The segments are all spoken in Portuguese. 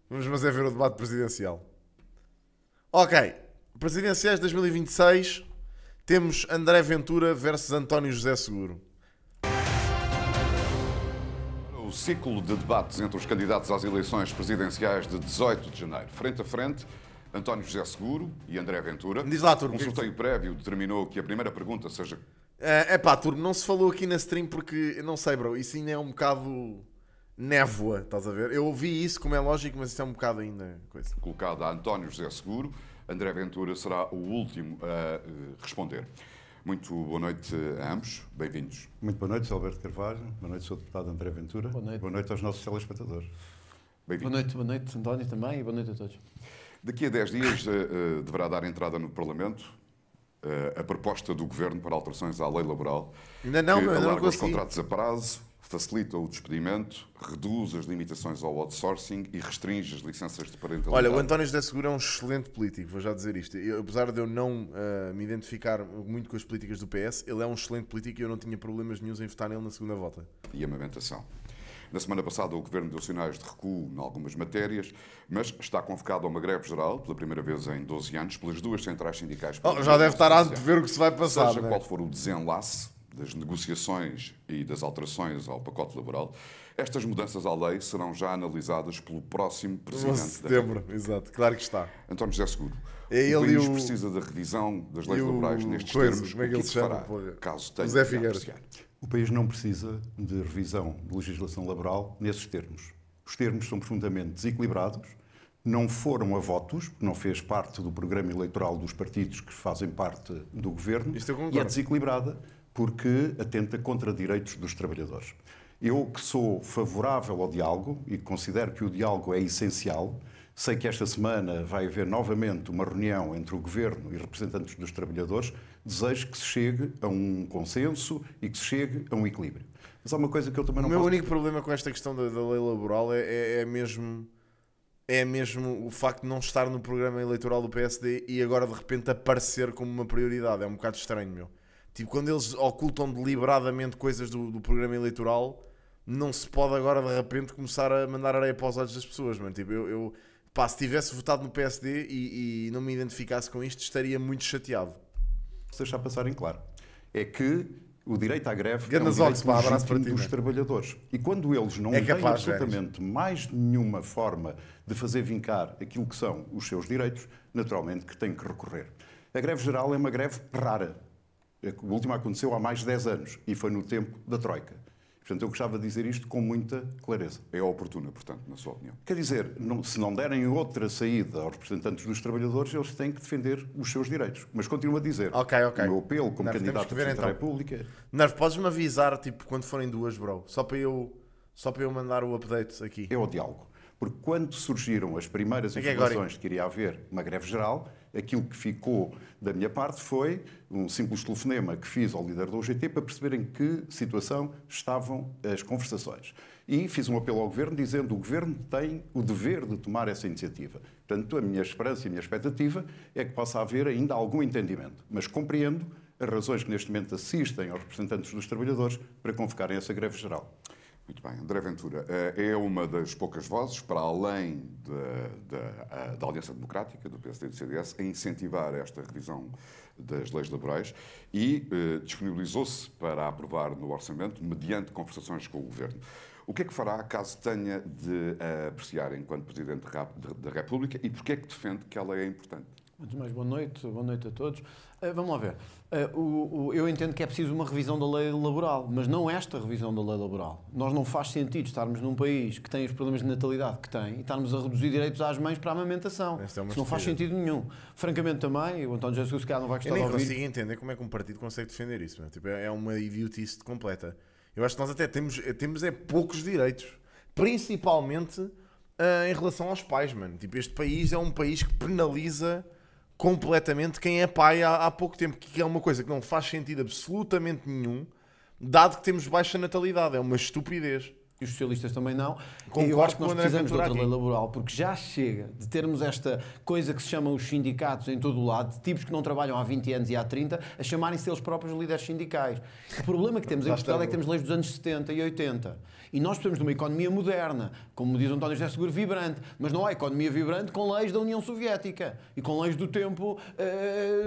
Vamos ver o debate presidencial. Ok. Presidenciais de 2026. Temos André Ventura versus António José Seguro. O ciclo de debates entre os candidatos às eleições presidenciais de 18 de janeiro. Frente a frente, António José Seguro e André Ventura. Diz lá, Turbo. Um sorteio prévio determinou que a primeira pergunta seja... Turbo, não se falou aqui na stream porque, não sei, bro, isso ainda é um bocado névoa, estás a ver? Eu ouvi isso, como é lógico, mas isso é um bocado ainda coisa. colocada a António José Seguro. André Ventura será o último a responder. Muito boa noite a ambos. Bem-vindos. Muito boa noite, Alberto Carvalho. Boa noite, Sr. Deputado André Ventura. Boa noite aos nossos telespectadores. Bem-vindos. Boa noite, António, também, e boa noite a todos. Daqui a 10 dias deverá dar entrada no Parlamento a proposta do Governo para alterações à lei laboral. Ainda não, que meu, não alarga os consegui. contratos a prazo, facilita o despedimento, reduz as limitações ao outsourcing e restringe as licenças de parentalidade. Olha, o António José Seguro é um excelente político, vou já dizer isto. Apesar de eu não me identificar muito com as políticas do PS, ele é um excelente político e eu não tinha problemas nenhums em votar nele na segunda volta. E amamentação. Na semana passada, o Governo deu sinais de recuo em algumas matérias, mas está convocado a uma greve geral, pela primeira vez em 12 anos, pelas duas centrais sindicais. Já deve estar a ver o que se vai passar. Seja né? qual for o desenlace das negociações e das alterações ao pacote laboral, estas mudanças à lei serão já analisadas pelo próximo Presidente da Setembro, exato, claro que está. António José Seguro. É ele O país e o- precisa da revisão das leis e o laborais nestes coisa, termos. como é que O ele que se chama, fará, porra? caso tenha José que Figueiredo. apreciar? O país não precisa de revisão de legislação laboral nesses termos. Os termos são profundamente desequilibrados, não foram a votos, não fez parte do programa eleitoral dos partidos que fazem parte do governo, Isto eu concordo. e é desequilibrada porque atenta contra direitos dos trabalhadores. Eu, que sou favorável ao diálogo e considero que o diálogo é essencial, sei que esta semana vai haver novamente uma reunião entre o Governo e representantes dos trabalhadores, desejo que se chegue a um consenso e que se chegue a um equilíbrio. Mas há uma coisa que eu também O não meu posso... único problema com esta questão da lei laboral é mesmo o facto de não estar no programa eleitoral do PSD e agora de repente aparecer como uma prioridade. É um bocado estranho, meu. Tipo, quando eles ocultam deliberadamente coisas do programa eleitoral, não se pode agora de repente começar a mandar areia para os olhos das pessoas, mano. Tipo, pá, se tivesse votado no PSD e não me identificasse com isto, estaria muito chateado. deixar passar em claro, é que o direito à greve é um Grandes olhos, direito pá, abraço para legítimo ti, dos né? trabalhadores. E quando eles não É têm capaz, absolutamente mais nenhuma forma de fazer vincar aquilo que são os seus direitos, naturalmente que têm que recorrer. A greve geral é uma greve rara. O último aconteceu há mais de 10 anos e foi no tempo da Troika. Portanto, eu gostava de dizer isto com muita clareza. É oportuna, portanto, na sua opinião. Quer dizer, se não derem outra saída aos representantes dos trabalhadores, eles têm que defender os seus direitos. Mas continuo a dizer, Ok. o meu apelo como Nervo, temos candidato que a ver, Presidente da então. República... Nervo, podes-me avisar, tipo, quando forem duas, bro? Só para eu mandar o update aqui. É o diálogo. Porque quando surgiram as primeiras que é agora? informações de que iria haver uma greve geral, aquilo que ficou da minha parte foi um simples telefonema que fiz ao líder da UGT para perceber em que situação estavam as conversações. E fiz um apelo ao Governo dizendo que o Governo tem o dever de tomar essa iniciativa. Portanto, a minha esperança e a minha expectativa é que possa haver ainda algum entendimento. Mas compreendo as razões que neste momento assistem aos representantes dos trabalhadores para convocarem essa greve geral. Muito bem. André Ventura é uma das poucas vozes, para além da Aliança Democrática, do PSD e do CDS, a incentivar esta revisão das leis laborais e disponibilizou-se para aprovar no orçamento mediante conversações com o Governo. O que é que fará caso tenha de apreciar enquanto Presidente da República e porquê é que defende que ela é importante? Antes de mais, boa noite a todos. Vamos lá ver. Eu entendo que é preciso uma revisão da lei laboral, mas não esta revisão da lei laboral. Nós não faz sentido estarmos num país que tem os problemas de natalidade que tem e estarmos a reduzir direitos às mães para a amamentação. Esta é uma Isso não faz estupidez. sentido nenhum. Francamente também, o António Jesus se calhar não vai Eu gostar de nem ouvir. consigo entender como é que um partido consegue defender isso. Meu. Tipo, é uma idiotice completa. Eu acho que nós até temos poucos direitos. Principalmente em relação aos pais, mano. Tipo, este país é um país que penaliza completamente quem é pai há pouco tempo. Que é uma coisa que não faz sentido absolutamente nenhum, dado que temos baixa natalidade. É uma estupidez. e os socialistas também não. Concordo Eu acho que nós com o André precisamos de Ventura outra lei aqui. laboral, porque já chega de termos esta coisa que se chama os sindicatos em todo o lado, de tipos que não trabalham há 20 anos e há 30, a chamarem-se eles próprios líderes sindicais. O problema que temos em Já Portugal é está que temos leis dos anos 70 e 80. E nós precisamos de uma economia moderna, como diz António José Seguro, vibrante. Mas não há economia vibrante com leis da União Soviética e com leis do tempo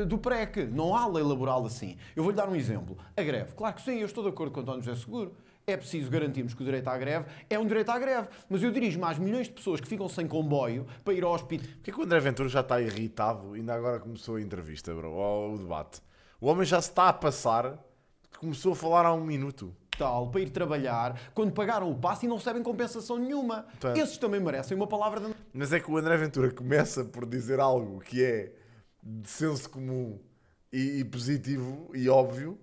do PREC. Não há lei laboral assim. Eu vou-lhe dar um exemplo. A greve. Claro que sim, eu estou de acordo com António José Seguro. É preciso garantirmos que o direito à greve é um direito à greve. Mas eu dirijo-me às milhões de pessoas que ficam sem comboio para ir ao hospital. Porquê que o André Ventura já está irritado? Ainda agora começou a entrevista, bro, ou o debate. O homem já se está a passar, começou a falar há um minuto. Para ir trabalhar, quando pagaram o passe e não recebem compensação nenhuma. Então, Esses também merecem uma palavra de... Mas é que o André Ventura começa por dizer algo que é de senso comum e positivo e óbvio,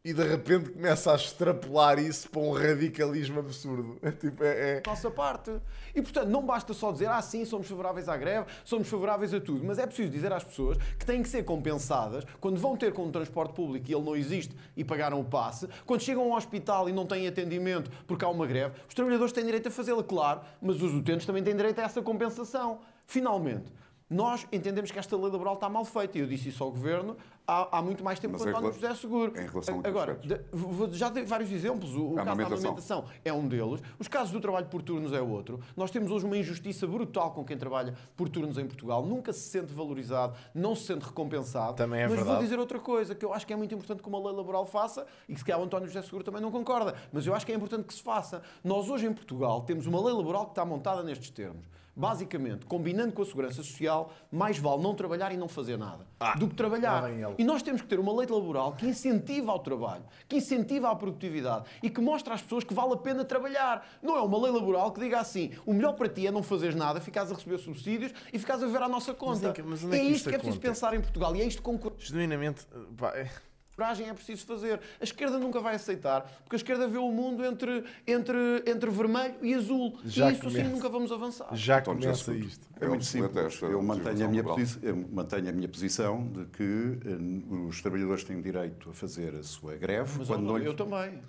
e de repente começa a extrapolar isso para um radicalismo absurdo. É tipo, nossa parte. E, portanto, não basta só dizer, sim, somos favoráveis à greve, somos favoráveis a tudo, mas é preciso dizer às pessoas que têm que ser compensadas quando vão ter com o transporte público e ele não existe e pagaram o passe, quando chegam ao hospital e não têm atendimento porque há uma greve, os trabalhadores têm direito a fazê-la, claro, mas os utentes também têm direito a essa compensação. Finalmente, nós entendemos que esta lei laboral está mal feita, e eu disse isso ao Governo há muito mais tempo Mas que o António José Seguro. em relação a que Agora, aspectos? já dei vários exemplos. O caso da amamentação é um deles. Os casos do trabalho por turnos é outro. Nós temos hoje uma injustiça brutal com quem trabalha por turnos em Portugal. Nunca se sente valorizado, não se sente recompensado. Também é mas verdade. vou dizer outra coisa, que eu acho que é muito importante que uma lei laboral faça, e que se calhar o António José Seguro também não concorda, mas eu acho que é importante que se faça. Nós hoje em Portugal temos uma lei laboral que está montada nestes termos. Basicamente, combinando com a Segurança Social, mais vale não trabalhar e não fazer nada do que trabalhar. lá vem ele. E nós temos que ter uma lei laboral que incentiva ao trabalho, que incentiva a produtividade e que mostra às pessoas que vale a pena trabalhar. Não é uma lei laboral que diga assim, o melhor para ti é não fazeres nada, ficares a receber subsídios e ficares a viver à nossa conta. Mas onde é É que isto isto que é preciso acontece? pensar em Portugal e é isto com Genuinamente, pá, coragem é preciso fazer. A esquerda nunca vai aceitar, porque a esquerda vê o mundo entre vermelho e azul. Já e isso assim começa. nunca vamos avançar. já António começa José isto. É muito excelente simples. esta Eu mantenho, legislação laboral. eu mantenho a minha posição de que os trabalhadores têm direito a fazer a sua greve. Mas quando não eu lhes- também.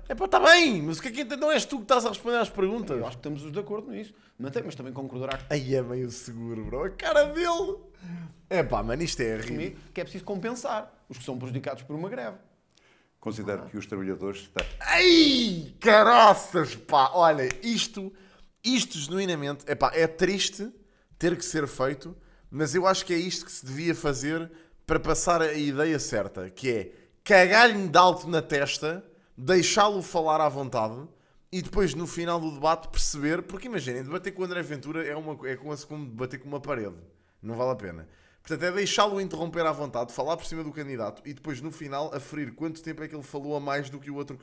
É pá, está bem, mas o que é que não és tu que estás a responder às perguntas? Eu acho que estamos de acordo nisso. Mas também concordará Aí é meio seguro, bro. A cara dele. É pá, mano, isto é rir. comigo que é preciso compensar os que são prejudicados por uma greve. Considero que os trabalhadores têm. Ai, caraças, pá. Olha, isto genuinamente, é pá, é triste ter que ser feito, mas eu acho que é isto que se devia fazer para passar a ideia certa, que é cagar-lhe de alto na testa, deixá-lo falar à vontade e depois no final do debate perceber, porque imaginem, debater com o André Ventura é como debater com uma parede, não vale a pena. Portanto, é deixá-lo interromper à vontade, falar por cima do candidato e depois no final aferir quanto tempo é que ele falou a mais do que o outro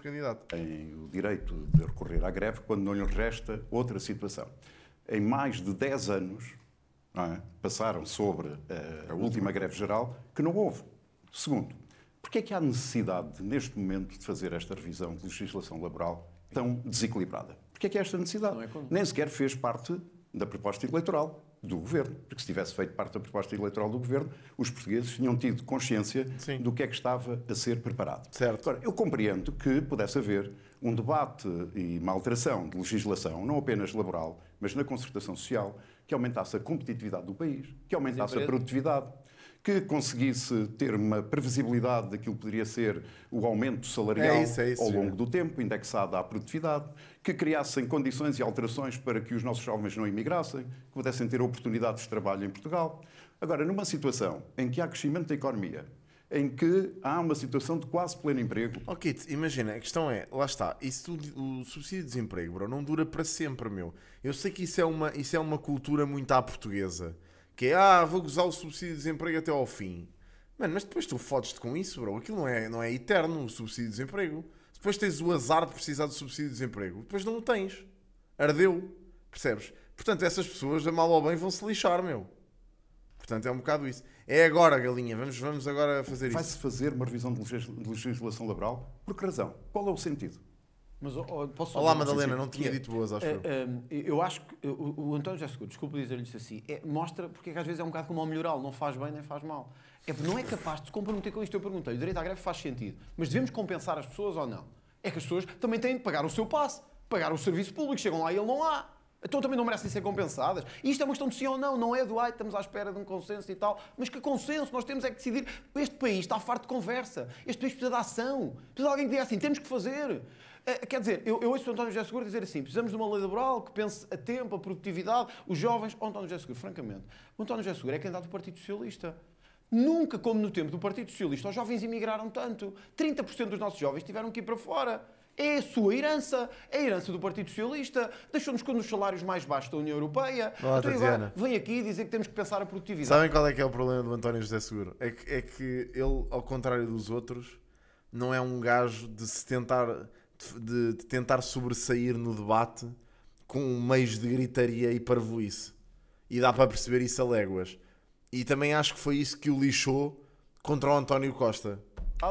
candidato. Têm o direito de recorrer à greve quando não lhes resta outra situação. Em mais de 10 anos, não é, passaram sobre a última greve geral, que não houve. Segundo, porque é que há necessidade, neste momento, de fazer esta revisão de legislação laboral tão desequilibrada? Porque é que há esta necessidade? Não é quando- Nem sequer fez parte da proposta eleitoral do Governo. Porque se tivesse feito parte da proposta eleitoral do Governo, os portugueses tinham tido consciência Sim. do que é que estava a ser preparado. Certo. Agora, eu compreendo que pudesse haver um debate e uma alteração de legislação, não apenas laboral, mas na concertação social, que aumentasse a competitividade do país, que aumentasse a produtividade, que conseguisse ter uma previsibilidade daquilo que poderia ser o aumento salarial É isso, ao longo do tempo, indexado à produtividade, que criassem condições e alterações para que os nossos jovens não emigrassem, que pudessem ter oportunidades de trabalho em Portugal. Agora, numa situação em que há crescimento da economia, em que há uma situação de quase pleno emprego, Oh, Kit, imagina, a questão é, lá está, o subsídio de desemprego, bro, não dura para sempre, meu. Eu sei que isso é uma cultura muito à portuguesa, que é, vou gozar o subsídio de desemprego até ao fim. Mano, mas depois tu fodes-te com isso, bro, aquilo não é eterno, o subsídio de desemprego. Depois tens o azar de precisar do subsídio de desemprego, depois não o tens. Ardeu, percebes? Portanto, essas pessoas, a mal ou bem, vão se lixar, meu. Portanto, é um bocado isso. É agora, galinha, vamos agora fazer isso. vai-se fazer uma revisão de legislação laboral. Por que razão? Qual é o sentido? Mas posso só Olá, dizer uma Madalena, coisa? não tinha dito boas, acho eu. Eu acho que o António já seguro, desculpa dizer-lhe isto assim, mostra porque é que às vezes é um bocado como ao melhoral, não faz bem nem faz mal. Não é capaz de se comprometer com isto. Eu perguntei, o direito à greve faz sentido, mas devemos compensar as pessoas ou não? É que as pessoas também têm de pagar o seu passe. Pagaram o serviço público, chegam lá e ele não há. Então também não merecem ser compensadas. E isto é uma questão de sim ou não, não é do estamos à espera de um consenso e tal. Mas que consenso? Nós temos é que decidir. Este país está farto de conversa. Este país precisa de ação. Precisa de alguém que diga assim, temos que fazer. Quer dizer, eu ouço o António José Seguro dizer assim, precisamos de uma lei laboral que pense a tempo, a produtividade, os jovens. O António José Seguro, francamente, o António José Seguro é candidato do Partido Socialista. Nunca, como no tempo do Partido Socialista, os jovens emigraram tanto. 30% dos nossos jovens tiveram que ir para fora. É a sua herança, é a herança do Partido Socialista. Deixou-nos com os salários mais baixos da União Europeia. Olá, então, Tatiana. agora, vem aqui dizer que temos que pensar a produtividade. Sabem qual é que é o problema do António José Seguro? É que ele, ao contrário dos outros, não é um gajo de se tentar, de tentar sobressair no debate com meios de gritaria e parvoíce. E dá para perceber isso a léguas. E também acho que foi isso que o lixou contra o António Costa.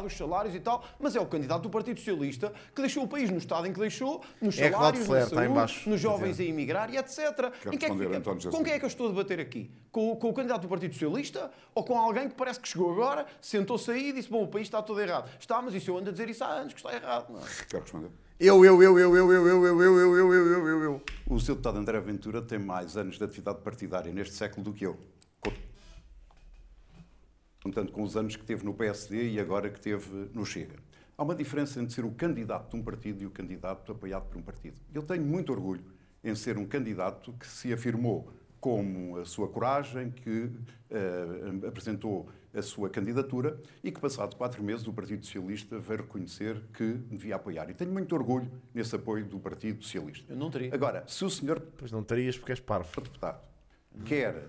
Dos salários e tal, mas é o candidato do Partido Socialista que deixou o país no estado em que deixou, nos É salários, Claude Flair, na está saúde, em baixo. nos jovens a emigrar e etc. Em que é responder, António José com quem é que eu estou a debater aqui? Com o candidato do Partido Socialista ou com alguém que parece que chegou agora, sentou-se aí e disse, bom, o país está todo errado. Está, mas isso eu ando a dizer isso há anos que está errado. Não é? Quero responder. Eu. O Sr. Deputado André Ventura tem mais anos de atividade partidária neste século do que eu. Contando com os anos que teve no PSD e agora que teve no Chega. Há uma diferença entre ser o candidato de um partido e o candidato apoiado por um partido. Eu tenho muito orgulho em ser um candidato que se afirmou como a sua coragem, que apresentou a sua candidatura e que, passado 4 meses, o Partido Socialista veio reconhecer que devia apoiar. E tenho muito orgulho nesse apoio do Partido Socialista. Eu não teria. Agora, se o senhor Pois não terias porque és parvo. deputado quer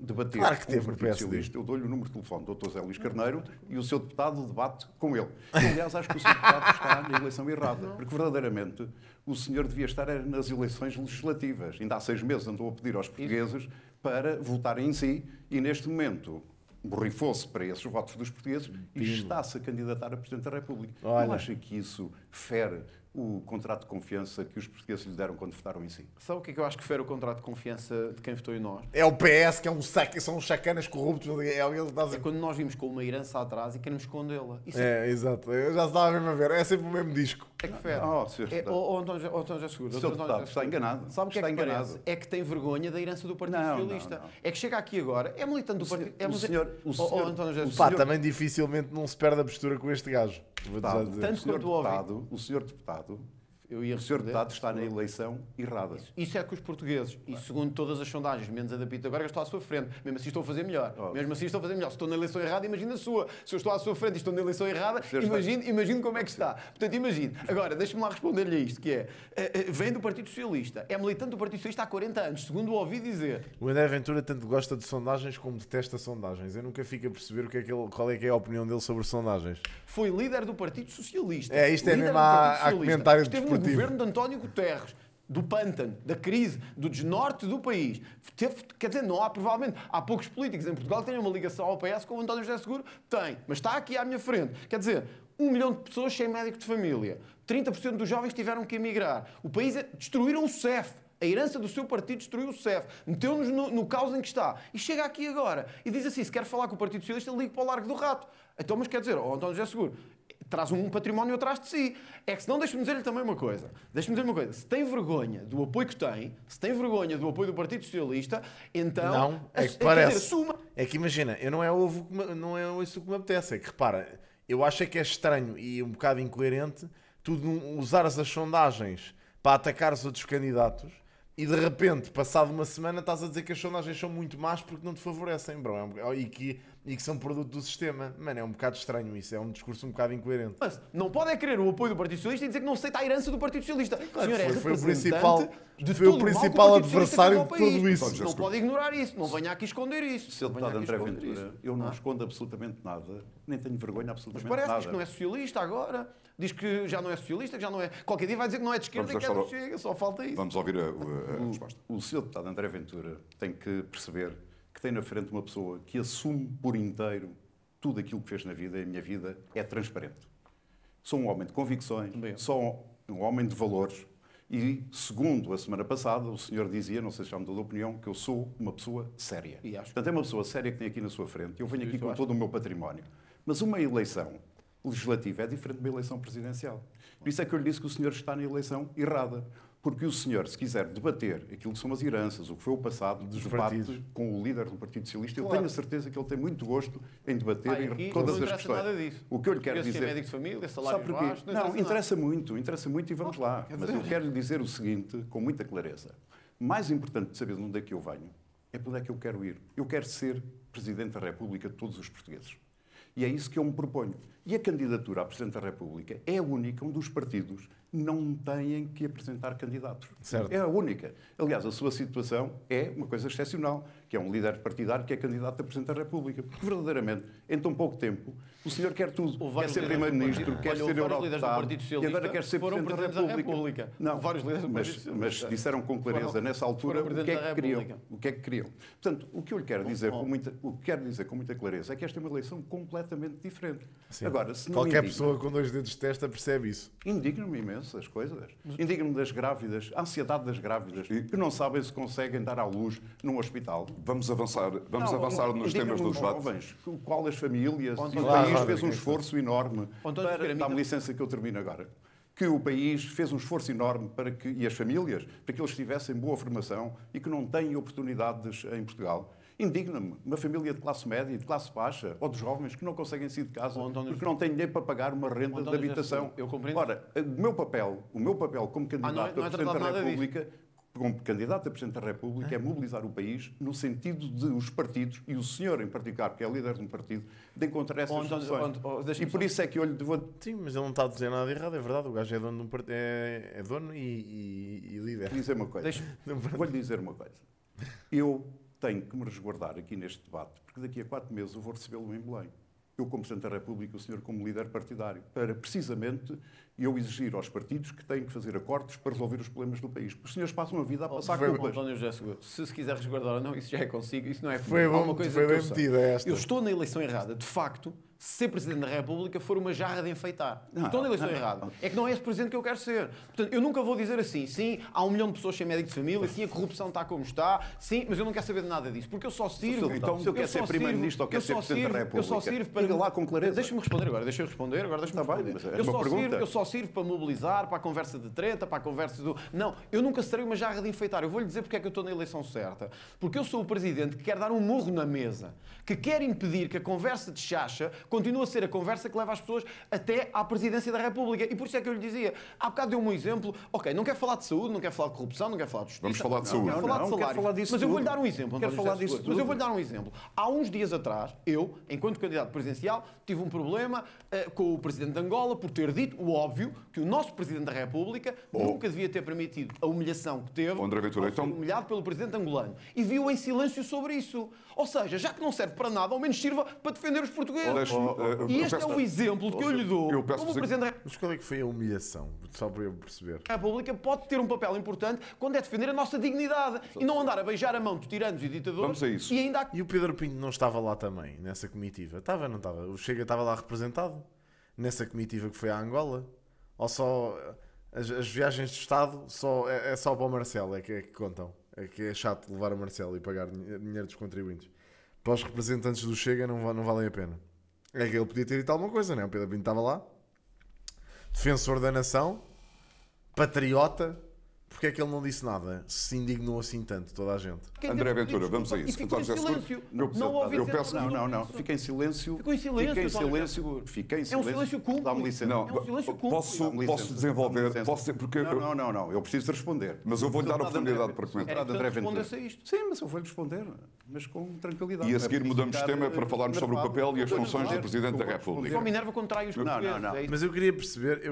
debater Claro que com teve o no Partido PSD. Socialista, eu dou-lhe o número de telefone do Dr. Zé Luís Carneiro e o seu deputado debate com ele. Aliás, acho que o seu deputado está na eleição errada, porque verdadeiramente o senhor devia estar nas eleições legislativas. Ainda há 6 meses andou a pedir aos portugueses para votarem em si e neste momento borrifou-se para esses votos dos portugueses e está-se a candidatar a Presidente da República. Olha. Não acha que isso fere o contrato de confiança que os portugueses lhe deram quando votaram em si? Sabe o que é que eu acho que fere o contrato de confiança de quem votou em nós? É o PS, que é um saco, são uns sacanas corruptos. É quando nós vimos com uma herança atrás e queremos escondê-la. Isso Exato. Eu já estava mesmo a ver. É sempre o mesmo disco. é que fere. Sr. António José Seguro. O seu deputado está enganado. Sabe o que é Está que enganado. parece? É que tem vergonha da herança do Partido Não, Socialista. não. É que chega aqui agora, é militante do Partido... o senhor- António José Pá, Seguro. também dificilmente não se perde a postura com este gajo. Vou-te já dizer. Tanto quanto ouve. O senhor deputado Eu ia O senhor responder. deputado está na eleição errada. Isso é que os portugueses, e segundo todas as sondagens, menos a da Pita agora, eu estou à sua frente. Mesmo assim estou a fazer melhor. Mesmo assim estou a fazer melhor. Se estou na eleição errada, imagina a sua. Se eu estou à sua frente e estou na eleição errada, imagino como é que está. Portanto, imagine. Agora, deixe-me lá responder-lhe a isto, que é, vem do Partido Socialista, é militante do Partido Socialista há 40 anos, segundo o ouvi dizer. O André Ventura tanto gosta de sondagens como detesta sondagens. Eu nunca fico a perceber qual é que é a opinião dele sobre sondagens. Foi líder do Partido Socialista. Isto é Líder mesmo do Partido a Socialista. comentário Esteve desportivo. no governo de António Guterres, do pântano, da crise, do desnorte do país. Quer dizer, não há, provavelmente, há poucos políticos em Portugal que tenham uma ligação ao PS como o António José Seguro tem. Mas está aqui à minha frente. Quer dizer, 1 milhão de pessoas sem médico de família. 30% dos jovens tiveram que emigrar. O país destruíram o CEF. A herança do seu partido destruiu o CEF. Meteu-nos no caos em que está. E chega aqui agora e diz assim, se quer falar com o Partido Socialista, ligue para o Largo do Rato. Então, mas quer dizer, António José Seguro, traz um património atrás de si. É que senão, deixe-me dizer-lhe também uma coisa. Deixe-me dizer uma coisa. Se tem vergonha do apoio que tem, se tem vergonha do apoio do Partido Socialista, então... Não, é que quer parece. dizer, assuma. É que imagina, eu não é isso que me apetece. É que repara, eu acho é que é estranho e um bocado incoerente tu usares as sondagens para atacar os outros candidatos e de repente, passado uma semana, estás a dizer que as sondagens são muito más porque não te favorecem, bro. E que são produto do sistema. Mano, é um bocado estranho isso. É um discurso um bocado incoerente. Mas não pode é querer o apoio do Partido Socialista e dizer que não aceita a herança do Partido Socialista. claro, O senhor é foi o representante principal- de foi o todo mal que principal Partido Socialista adversário fez ao de tudo país. isso. Não pode ignorar isso. Não venha aqui esconder isso. Sr. Não venha Deputado aqui André esconder Ventura, isso. eu não escondo absolutamente nada, nem tenho vergonha Mas absolutamente parece, nada. diz que não é socialista agora, diz que já não é socialista, que já não é... Qualquer dia vai dizer que não é de esquerda e Vamos que é do deixar Chega, só falta isso. Vamos ouvir a resposta. O Sr. Deputado André Ventura tem que perceber que tem na frente uma pessoa que assume por inteiro tudo aquilo que fez na vida, e a minha vida é transparente. Sou um homem de convicções, sou um homem de valores e, segundo a semana passada, o senhor dizia, não sei se já mudou de opinião, que eu sou uma pessoa séria. E acho que- Portanto, é uma pessoa séria que tem aqui na sua frente. Eu venho aqui Isso eu com acho. todo o meu património. Mas uma eleição legislativa é diferente de uma eleição presidencial. Por isso é que eu lhe disse que o senhor está na eleição errada. Porque o senhor, se quiser debater aquilo que são as heranças, o que foi o passado, Dos debate partidos. com o líder do Partido Socialista, eu Claro. tenho a certeza que ele tem muito gosto em debater Aqui em todas não as interessa questões. nada disso. O que eu lhe quero Esse que é dizer... médico de família, Sabe salários porquê? baixos, Não, nada. interessa muito e vamos lá. Mas eu quero lhe dizer o seguinte, com muita clareza. Mais importante de saber de onde é que eu venho, é para onde é que eu quero ir. Eu quero ser Presidente da República de todos os portugueses. E é isso que eu me proponho. E a candidatura a Presidente da República é a única onde os partidos não têm que apresentar candidatos. Certo. É a única. Aliás, a sua situação é uma coisa excepcional, que é um líder partidário que é candidato a Presidente da República. Porque, verdadeiramente, em tão pouco tempo, o senhor quer tudo. Houve Quer vários ser líderes do Primeiro-Ministro, partido. quer Olha, ser houve vários líderes do eurodeputado Partido e Socialista agora quer ser foram Presidente da presidentes da República. República. Não, Vários líderes do Partido mas Socialista. disseram com clareza Foram- nessa altura foram o que é Presidente da que queriam. República. O que é que queriam. Portanto, o que eu lhe quero dizer com muita clareza é que esta é uma eleição completamente diferente. Sim. Agora, se não Qualquer indigna- pessoa com 2 dedos de testa percebe isso. Indigna-me imenso as coisas. Indigna-me das grávidas, a ansiedade das grávidas, que não sabem se conseguem dar à luz num hospital. Vamos avançar Não, nos temas indigna-me do os debate. jovens, qual as famílias, e o Lá, país Roda, fez que um é que esforço enorme António para... Ferreira, Dá-me licença que eu termino agora. Que o país fez um esforço enorme para que, e as famílias, para que eles tivessem boa formação e que não têm oportunidades em Portugal. Indigna-me uma família de classe média, de classe baixa, ou de jovens que não conseguem sair de casa António porque não têm dinheiro para pagar uma renda de António habitação. José, eu compreendo. Ora, o meu papel como candidato não é a Presidente tratado da nada disso. República, como candidato a Presidente da República, é mobilizar o país no sentido de os partidos, e o senhor em particular, que é líder de um partido, de encontrar essas António, soluções. deixa-me E por só- isso é que eu lhe vou Sim, mas ele não está a dizer nada errado, é verdade. O gajo é dono de um partido, é dono e líder. dizer uma coisa. Deixa- Vou-lhe dizer uma coisa. Eu tenho que me resguardar aqui neste debate, porque daqui a 4 meses eu vou recebê-lo em Belém. Eu, como Presidente da República, o senhor como líder partidário, para precisamente eu exigir aos partidos que têm que fazer acordos para resolver os problemas do país. Os senhores passam a vida a passar foi- culpas. António José Seguro, se quiser resguardar ou não, isso já é consigo, isso não é Foi comigo. Há bom- uma coisa foi que eu bem sei. metida esta. Eu estou na eleição errada. De facto, ser Presidente da República for uma jarra de enfeitar. Estou na eleição errada. É que não é esse Presidente que eu quero ser. Portanto, eu nunca vou dizer assim, sim, há 1 milhão de pessoas sem médico de família, sim, a corrupção está como está, sim, mas eu não quero saber de nada disso, porque eu só sirvo... Então, se eu quero ser Primeiro-Ministro ou quero ser Presidente da República, eu só sirvo para... diga lá com clareza. Deixa-me responder agora, deixa-me responder. Está bem, mas é eu, uma só pergunta. sirvo, eu só sirvo para mobilizar, para a conversa de treta, para a conversa do... Não, eu nunca serei uma jarra de enfeitar. Eu vou-lhe dizer porque é que eu estou na eleição certa. Porque eu sou o Presidente que quer dar um murro na mesa, que quer impedir que a conversa de chacha continue a ser a conversa que leva as pessoas até à Presidência da República. E por isso é que eu lhe dizia, há bocado deu-me um exemplo, ok, não quer falar de saúde, não quer falar de corrupção, não quer falar de justiça. Vamos falar de não, saúde. Quer falar de Não, quero salário. falar disso Mas eu vou-lhe tudo. dar um exemplo. Quero António falar José disso Seguro. Mas eu tudo. vou-lhe dar um exemplo. Há uns dias atrás, eu, enquanto candidato presidencial, tive um problema com o Presidente de Angola por ter dito o óbvio que o nosso Presidente da República nunca devia ter permitido a humilhação que teve André Ventura, ao ser então- humilhado pelo Presidente angolano. E viu em silêncio sobre isso. Ou seja, já que não serve para nada, ao menos sirva para defender os portugueses. Deixe-me, E eu este é peço- o exemplo que eu lhe dou. eu peço Como o dizer- Presidente da Mas qual é que foi a humilhação? Só para eu perceber. República pode ter um papel importante quando é defender a nossa dignidade e não andar a beijar a mão de tiranos e ditadores. Vamos a isso. E ainda E o Pedro Pinto não estava lá também, nessa comitiva? Estava, não estava? O Chega estava lá representado? Nessa comitiva que foi à Angola? Ou só as viagens de Estado é só para o Marcelo, é que contam? É que é chato levar a Marcelo e pagar dinheiro dos contribuintes. Para os representantes do Chega não valem a pena. É que ele podia ter dito alguma coisa, não é? O Pedro Pinto estava lá, defensor da nação, patriota. Porque é que ele não disse nada? Se indignou assim tanto, toda a gente. Quem André teve Ventura, pedido vamos a desculpa isso. e ficou em António José silêncio. Seguro, Não ouvi eu dizer peço- nada Não. sobre Fica em silêncio. Ficou em silêncio, Fica em António José silêncio. Seguro. Fica em É um silêncio. silêncio cúmplice. Dá-me licença. Não, É um silêncio cúmplice. posso Dá-me licença. desenvolver, Dá-me licença. posso, porque Não. Eu preciso de responder. Mas eu vou-lhe dar a Deputado oportunidade André- para comentar. Deputado Era André importante Ventura. responder-se a isto. Sim, mas eu vou-lhe responder, mas com tranquilidade. E a Não é seguir preciso mudamos de ficar, tema para falarmos sobre o nervado. papel e as Eu vou funções do responder. Presidente da Eu vou República. Só Minerva contrai os portugueses. não. É isso. Mas eu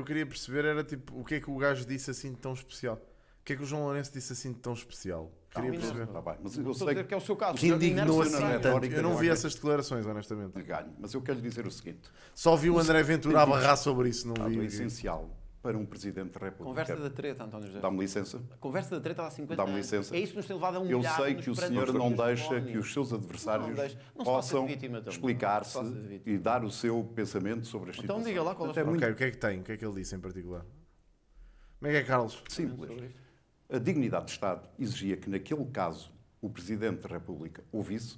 queria perceber era tipo, o que é que o gajo disse assim de tão especial? O que é que o João Lourenço disse assim de tão especial? Queria Minerva. perceber. Tá bem, mas eu Estou a sei dizer que é o seu caso. Que indignou Minerva assim será- na tanto. retórica, Eu não vi não é? essas declarações, honestamente. que ganho, mas eu quero lhe dizer o seguinte. Só vi o André Ventura a barrar sobre isso, não O vi. essencial para um Presidente da República. Conversa da treta, António José. Dá-me licença. A conversa da treta há 50 Dá-me anos. licença. É isso que nos tem levado a Eu humilhar. sei que o senhor não deixa que os seus adversários Não deixa. Não se possam faça de vítima também. explicar-se Não se faça de vítima. e dar o seu pensamento sobre as Então situações. diga lá qual é o Portanto, Ok, o que é que tem? O que é que ele disse em particular? Como é que é, Carlos? simples. A dignidade de Estado exigia que, naquele caso, o Presidente da República ouvisse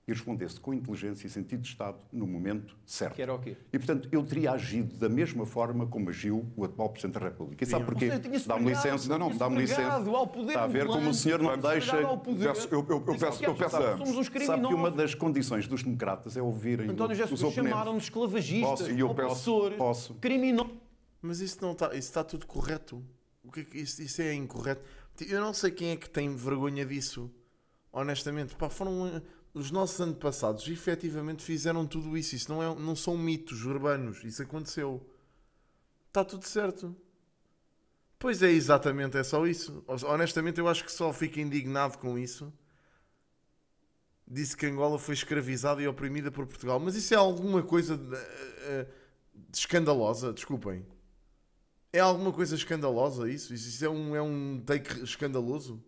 e respondesse com inteligência e sentido de Estado no momento certo. Que era o quê? E, portanto, eu teria agido da mesma forma como agiu o atual Presidente da República. E sabe porquê? Dá-me licença. Dá-me licença. Está a ver como o senhor não deixa... Eu peço a Somos uns Sabe que criminosos. uma das condições dos democratas é ouvirem António os Jesus, oponentes. chamaram-nos esclavagistas, Posso, e eu opressores, posso. criminosos. Mas isso não está, isso está tudo correto. O que é que isso é incorreto? Eu não sei quem é que tem vergonha disso. Honestamente, pá, foram os nossos antepassados, efetivamente fizeram tudo isso. Isso não são mitos urbanos. Isso aconteceu. Está tudo certo. Pois é, exatamente, é só isso. Honestamente, eu acho que só fico indignado com isso. Disse que Angola foi escravizada e oprimida por Portugal. Mas isso é alguma coisa de escandalosa? Desculpem. É alguma coisa escandalosa isso? Isso é um take escandaloso?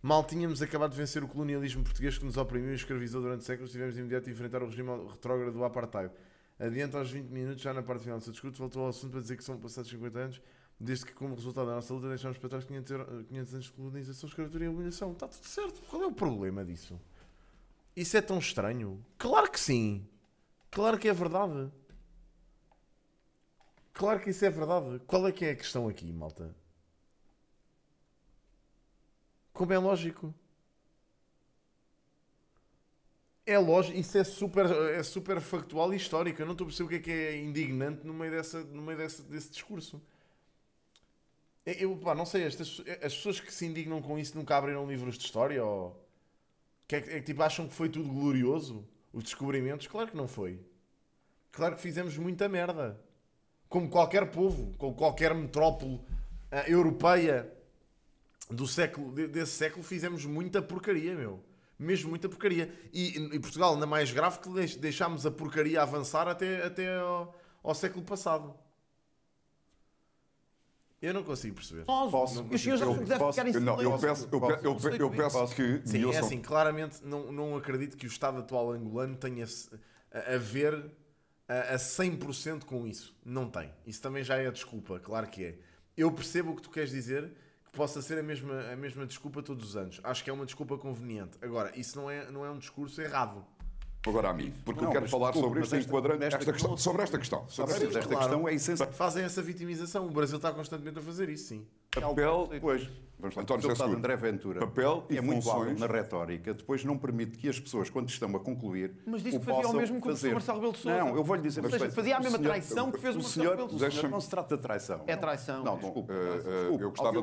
Mal tínhamos acabado de vencer o colonialismo português que nos oprimiu e escravizou durante séculos, tivemos de imediato enfrentar o regime retrógrado do apartheid. Adiante aos 20 minutos, já na parte final do seu discurso, voltou ao assunto para dizer que são passados 50 anos, desde que, como resultado da nossa luta, deixámos para trás 500 anos de colonização, escravatura e eliminação. Está tudo certo. Qual é o problema disso? Isso é tão estranho? Claro que sim. Claro que é verdade. Claro que isso é verdade. Qual é que é a questão aqui, malta? Como é lógico. É lógico, isso é super factual e histórico. Eu não estou a perceber o que é indignante no meio desse discurso. Não sei, as pessoas que se indignam com isso nunca abriram livros de história? Ou tipo, acham que foi tudo glorioso? Os descobrimentos? Claro que não foi. Claro que fizemos muita merda. Como qualquer povo, como qualquer metrópole europeia desse século, fizemos muita porcaria, meu. Mesmo muita porcaria. E Portugal, ainda mais grave, que deixámos a porcaria avançar até ao século passado. Eu não consigo perceber. Os senhores acham que devem ficar em silêncio. Eu peço que... Sim, é assim, claramente não acredito que o Estado atual angolano tenha a ver a 100% com isso. Não tem. Isso também já é a desculpa, claro que é. Eu percebo o que tu queres dizer, que possa ser a mesma desculpa todos os anos. Acho que é uma desculpa conveniente. Agora, isso não é um discurso errado. Agora a mim, porque eu quero falar sobre este enquadrante, sobre esta questão. Esta questão é essencial. Fazem essa vitimização. O Brasil está constantemente a fazer isso, sim. Papel, Depois, vamos lá, António o deputado José André Ventura papel e é muito hábil funções. na retórica, depois não permite que as pessoas, quando estão a concluir, Mas disse o que fazia o possam mesmo que o professor fazer. Marcelo Rebelo de Sousa. Não, eu vou-lhe dizer Ou seja, fazia a mesma traição que fez o Marcelo Rebelo de Sousa. O senhor não se trata de traição. É traição. Não, desculpe. Eu gostava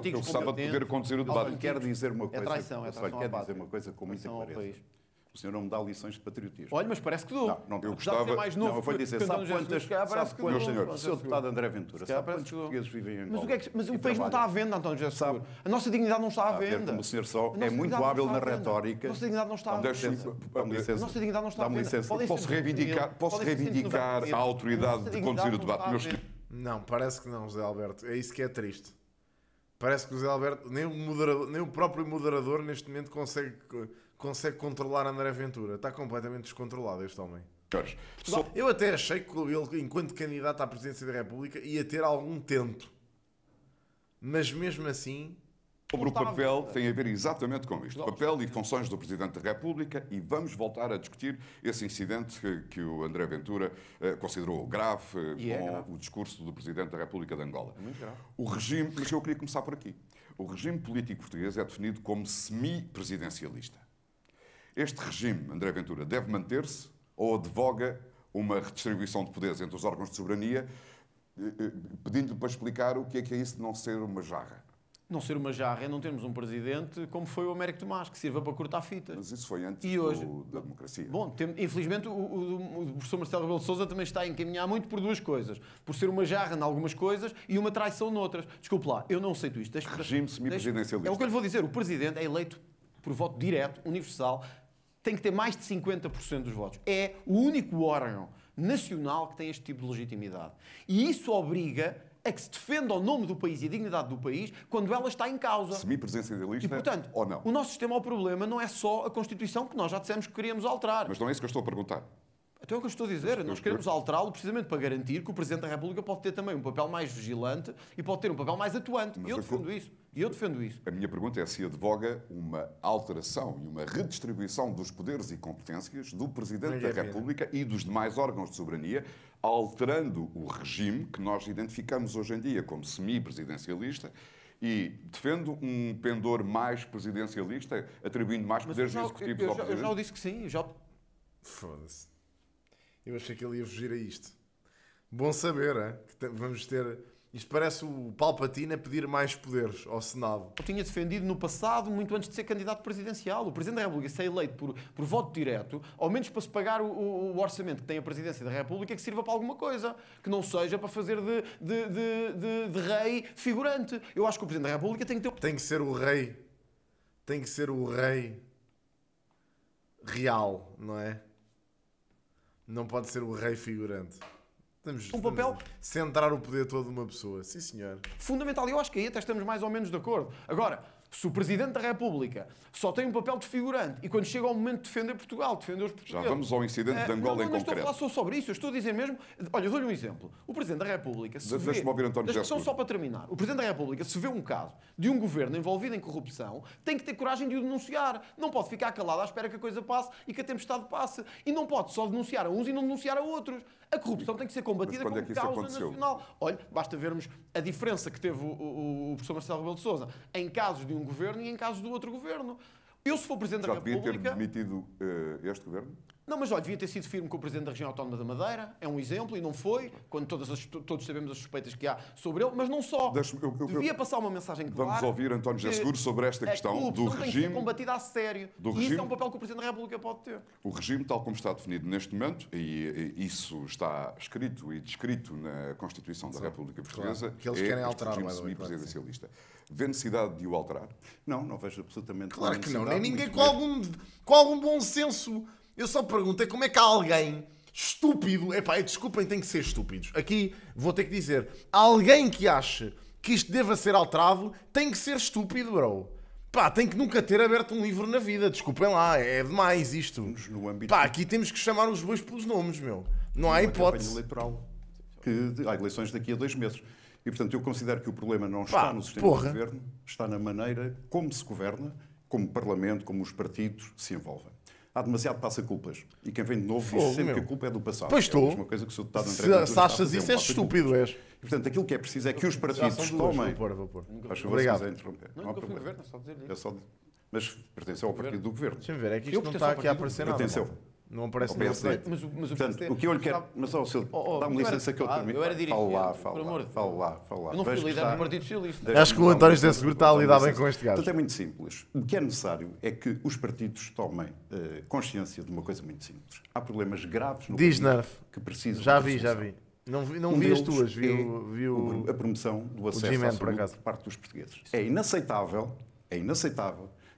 de poder conduzir o debate. Só lhe quero dizer uma coisa. traição, é Só lhe traição quero à dizer pátria. uma coisa com muita Traição ao clareza. país. O senhor não me dá lições de patriotismo. Olha, mas parece que dou. Não, eu Apesar de ser gostava- mais novo Não, eu vou dizer, que sabe António Jesus, quantas... se calhar parece Sabe que quantos... dou. senhor. O senhor deputado André Ventura, calhar sabe parece quantos que dou. portugueses vivem em Angola? Mas, mas e o país não está trabalham? à venda, António Jesus. Sabe? A nossa dignidade não está à A ver venda. como o senhor só A nossa é muito dignidade não hábil está na à venda. retórica. A nossa dignidade não está à Dá-me venda. licença. Dá-me licença. A nossa dignidade não está à Dá-me venda. licença. Podem Posso ser reivindicar a autoridade de conduzir o debate, meus senhores? Não, parece que não, José Alberto. É isso que é triste. Parece que o José Alberto, nem o próprio moderador neste momento consegue controlar André Ventura. Está completamente descontrolado este homem. Senhores, Eu até achei que ele, enquanto candidato à presidência da República, ia ter algum tento. Mas mesmo assim... sobre o papel tem a ver exatamente com isto. Papel e funções do Presidente da República, e vamos voltar a discutir esse incidente que o André Ventura considerou grave com o discurso do Presidente da República de Angola. Muito grave. O regime, mas eu queria começar por aqui. O regime político português é definido como semi-presidencialista. Este regime, André Ventura, deve manter-se ou advoga uma redistribuição de poderes entre os órgãos de soberania, pedindo-lhe para explicar o que é isso de não ser uma jarra? Não ser uma jarra é não termos um presidente como foi o Américo Tomás, que sirva para cortar fitas. Mas isso foi antes E hoje? da democracia. Bom, infelizmente o professor Marcelo Rebelo de Sousa também está a encaminhar muito por duas coisas. Por ser uma jarra em algumas coisas e uma traição noutras. Desculpe lá, eu não aceito isto. Regime semipresidencialista. É o que eu lhe vou dizer. O presidente é eleito por voto direto, universal, tem que ter mais de 50% dos votos. É o único órgão nacional que tem este tipo de legitimidade. E isso obriga a que se defenda o nome do país e a dignidade do país quando ela está em causa. Semipresidencialista E, portanto, ou não? o nosso sistema, o problema não é só a Constituição, que nós já dissemos que queríamos alterar. Mas não é isso que eu estou a perguntar. Então é o que eu estou a dizer. Nós queremos alterá-lo precisamente para garantir que o Presidente da República pode ter também um papel mais vigilante e pode ter um papel mais atuante. E eu defendo isso. A minha pergunta é se advoga uma alteração e uma redistribuição dos poderes e competências do Presidente da República e dos demais órgãos de soberania, alterando o regime que nós identificamos hoje em dia como semi-presidencialista e defendo um pendor mais presidencialista, atribuindo mais poderes executivos ao Presidente. Eu já o disse que sim. Foda-se. Eu achei que ele ia fugir a isto. Bom saber, é? Que vamos ter... Isto parece o Palpatine a pedir mais poderes ao Senado. Eu tinha defendido no passado, muito antes de ser candidato presidencial. O Presidente da República ser eleito por voto direto, ao menos para se pagar o orçamento que tem a Presidência da República, que sirva para alguma coisa. Que não seja para fazer de rei figurante. Eu acho que o Presidente da República tem que ter... Tem que ser o rei. Tem que ser o rei real, não é? Não pode ser o rei figurante. Um papel centrar o poder todo numa pessoa. Sim, senhor. Fundamental. Eu acho que aí até estamos mais ou menos de acordo. Agora, se o Presidente da República só tem um papel de figurante e quando chega ao momento de defender Portugal, defender os portugueses... Já vamos ao incidente de Angola em concreto. Não estou a falar só sobre isso. Eu estou a dizer mesmo... Olha, eu dou-lhe um exemplo. O Presidente da República... Deixa-me ouvir António José Seguro. Só para terminar. O Presidente da República, se vê um caso de um governo envolvido em corrupção, tem que ter coragem de o denunciar. Não pode ficar calado à espera que a coisa passe e que a tempestade passe. E não pode só denunciar a uns e não denunciar a outros. A corrupção tem que ser combatida como causa nacional. Olha, basta vermos a diferença que teve o professor Marcelo Rebelo de Sousa em casos de um governo e em casos do outro governo. Eu, se for Presidente da República... Já devia ter demitido este governo? Não, mas olha, devia ter sido firme com o Presidente da Região Autónoma da Madeira, é um exemplo, e não foi, quando todos sabemos as suspeitas que há sobre ele, mas não só. Devia passar uma mensagem clara. Vamos ouvir António José Seguro sobre esta questão do regime... tem que ser combatida a sério. E isso é um papel que o Presidente da República pode ter. O regime, tal como está definido neste momento, e isso está escrito e descrito na Constituição da República Portuguesa, claro, que eles querem alterar, regime semipresidencialista. Vê necessidade de o alterar? Não vejo absolutamente claro que não, nem ninguém com algum bom senso. Eu só pergunto, como é que há alguém estúpido, desculpem, tem que ser estúpidos. Aqui vou ter que dizer, alguém que ache que isto deva ser alterado, tem que ser estúpido, bro. Tem que nunca ter aberto um livro na vida, desculpem lá, é demais isto. No âmbito aqui temos que chamar os bois pelos nomes, meu. Não há hipótese. Eleitoral, que há eleições daqui a 2 meses. E, portanto, eu considero que o problema não está no sistema de governo, está na maneira como se governa, como o Parlamento, como os partidos se envolvem. Há demasiado passa-culpas. E quem vem de novo diz sempre que a culpa é do passado. Pois estou. É a mesma coisa que o seu deputado André Ventura se achas isso, é estúpido, és. E, portanto, aquilo que é preciso é que os partidos tomem... Vou pôr. Obrigado. Não há problema. Governo, é só dizer isso. Mas pertence ao partido do governo. Deixa-me ver, é que isto não está aqui a aparecer nada. Não aparece nenhum update. Mas portanto, o que eu lhe quero... Mas, dá-me licença que eu termine. Eu era dirigente. Fala lá. Eu não fui líder do Partido Socialista. Acho que o António José Seguro está a lidar bem com este gajo. Portanto, é muito simples. O que é necessário é que os partidos tomem consciência de uma coisa muito simples. Há problemas graves no país que precisam Já vi. Não vi as tuas, vi a promoção do acesso à saúde por parte dos portugueses. É inaceitável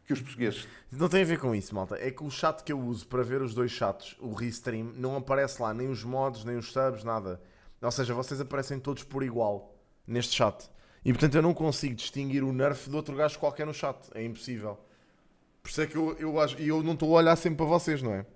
que os portugueses... Não tem a ver com isso, malta. É que o chat que eu uso para ver os dois chats, o Restream, não aparece lá nem os mods, nem os subs, nada. Ou seja, vocês aparecem todos por igual neste chat. E portanto eu não consigo distinguir o nerf de outro gajo qualquer no chat. É impossível. Por isso é que eu acho... E eu não estou a olhar sempre para vocês, não é?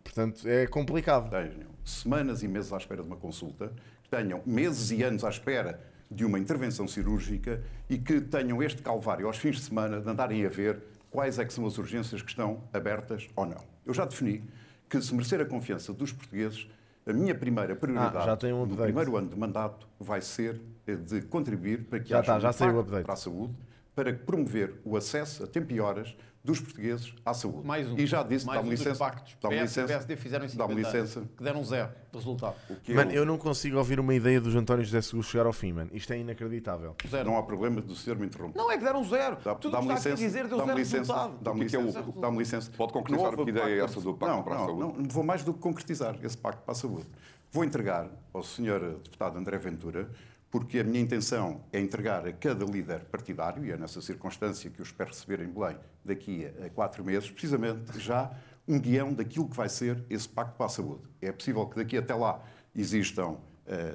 Portanto, é complicado. Tenham semanas e meses à espera de uma consulta, tenham meses e anos à espera de uma intervenção cirúrgica e que tenham este calvário aos fins de semana de andarem a ver quais é que são as urgências que estão abertas ou não. Eu já defini que, se merecer a confiança dos portugueses, a minha primeira prioridade no primeiro ano de mandato vai ser de contribuir para que haja um pacto para a saúde, para promover o acesso a tempo e horas dos portugueses à saúde. E já disse, dá-me licença, PSD fizeram em licença, que deram 0 de resultado. Mano, eu não consigo ouvir uma ideia dos António José Seguro chegar ao fim, mano. Isto é inacreditável. Não há problema do senhor me interromper. Não é que deram 0. Tudo o que está a dizer deu 0 resultado. Dá-me licença. Pode concretizar que ideia é essa do Pacto para a Saúde? Não vou mais do que concretizar esse Pacto para a Saúde. Vou entregar ao senhor deputado André Ventura, porque a minha intenção é entregar a cada líder partidário, e é nessa circunstância que eu espero receber em Belém daqui a 4 meses, precisamente já um guião daquilo que vai ser esse Pacto para a Saúde. É possível que daqui até lá existam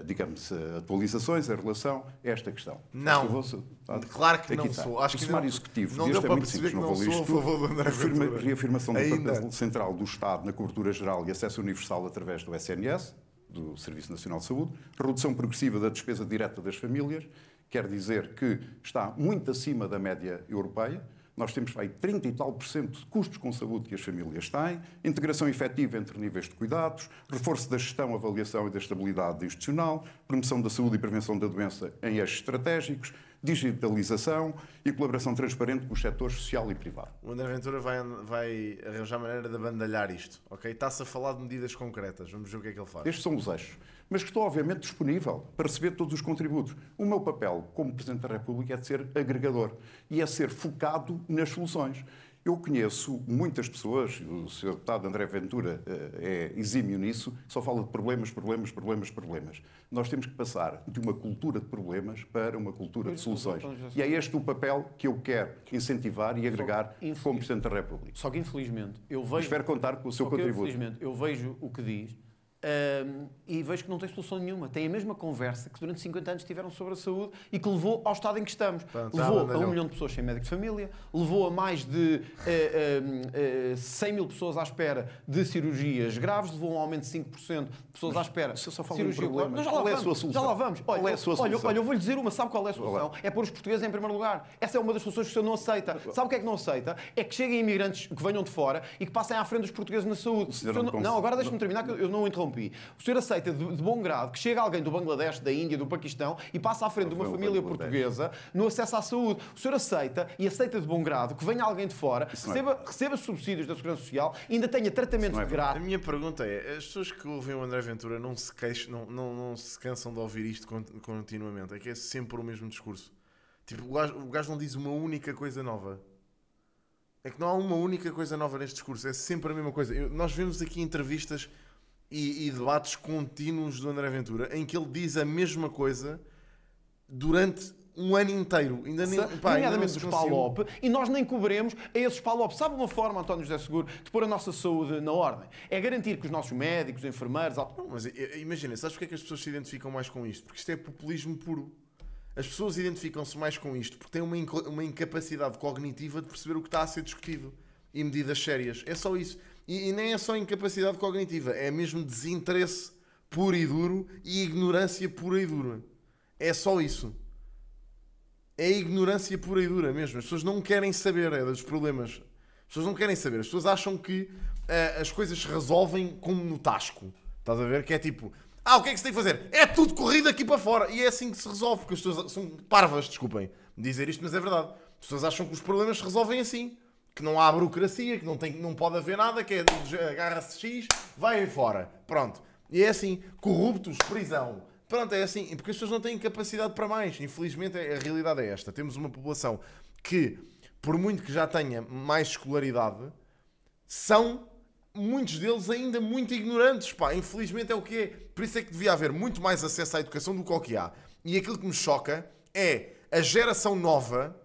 digamos, atualizações em relação a esta questão. Não. Claro que não está. sou. Acho O que sumário não, executivo não deste deu é para muito perceber simples, que não não vou ler sou a isto tudo. favor do André Ventura. Reafirmação do Ainda. papel central do Estado na cobertura geral e acesso universal através do SNS, do Serviço Nacional de Saúde, redução progressiva da despesa direta das famílias, quer dizer que está muito acima da média europeia. Nós temos aí 30 e tal % de custos com saúde que as famílias têm, integração efetiva entre níveis de cuidados, reforço da gestão, avaliação e da estabilidade institucional, promoção da saúde e prevenção da doença em eixos estratégicos, digitalização e colaboração transparente com os setores social e privado. O André Ventura vai arranjar maneira de abandalhar isto, ok? Está-se a falar de medidas concretas, vamos ver o que é que ele faz. Estes são os eixos. Mas estou, obviamente, disponível para receber todos os contributos. O meu papel como Presidente da República é de ser agregador e é ser focado nas soluções. Eu conheço muitas pessoas, o Sr. Deputado André Ventura é exímio nisso, só fala de problemas. Nós temos que passar de uma cultura de problemas para uma cultura de soluções. E é este o papel que eu quero incentivar e agregar como Presidente da República. Só que, infelizmente, eu vejo... Espero contar com o seu contributo. Infelizmente, eu vejo o que diz e vejo que não tem solução nenhuma. Tem a mesma conversa que durante 50 anos tiveram sobre a saúde e que levou ao estado em que estamos. Levou a 1 milhão de pessoas sem médico de família, levou a mais de 100 mil pessoas à espera de cirurgias graves, levou a um aumento de 5% de pessoas à espera. Se eu só falo de problemas, já qual é a sua solução? Já lá vamos. Qual é a sua solução? Olha, eu vou-lhe dizer uma. Sabe qual é a solução? É pôr os portugueses em primeiro lugar. Essa é uma das soluções que o senhor não aceita. Sabe o que é que não aceita? É que cheguem imigrantes que venham de fora e que passem à frente dos portugueses na saúde. Não, agora deixe-me terminar, que eu não o interrompi. O senhor aceita de bom grado que chega alguém do Bangladesh, da Índia, do Paquistão e passa à frente de uma família portuguesa no acesso à saúde. O senhor aceita de bom grado que venha alguém de fora, receba subsídios da Segurança Social e ainda tenha tratamento de grátis. A minha pergunta é, as pessoas que ouvem o André Ventura não se queixam, não se cansam de ouvir isto continuamente? É que é sempre o mesmo discurso. Tipo, o gajo não diz uma única coisa nova. É que não há uma única coisa nova neste discurso. É sempre a mesma coisa. Nós vemos aqui entrevistas e debates contínuos do André Ventura em que ele diz a mesma coisa durante um ano inteiro. Nomeadamente dos PALOP, e nós nem cobremos a esses PALOP. Sabe uma forma, António José Seguro, de pôr a nossa saúde na ordem? É garantir que os nossos médicos, enfermeiros... Não, mas imagina, sabes porque é que as pessoas se identificam mais com isto? Porque isto é populismo puro. As pessoas identificam-se mais com isto porque têm uma incapacidade cognitiva de perceber o que está a ser discutido e medidas sérias. É só isso. E nem é só incapacidade cognitiva, é mesmo desinteresse puro e duro e ignorância pura e dura. É só isso. É ignorância pura e dura mesmo. As pessoas não querem saber dos problemas. As pessoas não querem saber. As pessoas acham que as coisas se resolvem como no tasco. Estás a ver? Que é tipo... o que é que se tem que fazer? É tudo corrido aqui para fora. E é assim que se resolve, porque as pessoas são parvas, desculpem dizer isto, mas é verdade. As pessoas acham que os problemas se resolvem assim. Que não há burocracia, que não pode haver nada, que é agarra-se X, vai fora. Pronto. E é assim. Corruptos, prisão. Pronto, é assim. Porque as pessoas não têm capacidade para mais. Infelizmente, a realidade é esta. Temos uma população que, por muito que já tenha mais escolaridade, são... muitos deles ainda muito ignorantes, pá. Infelizmente é o que é. Por isso é que devia haver muito mais acesso à educação do que o que há. E aquilo que me choca é a geração nova,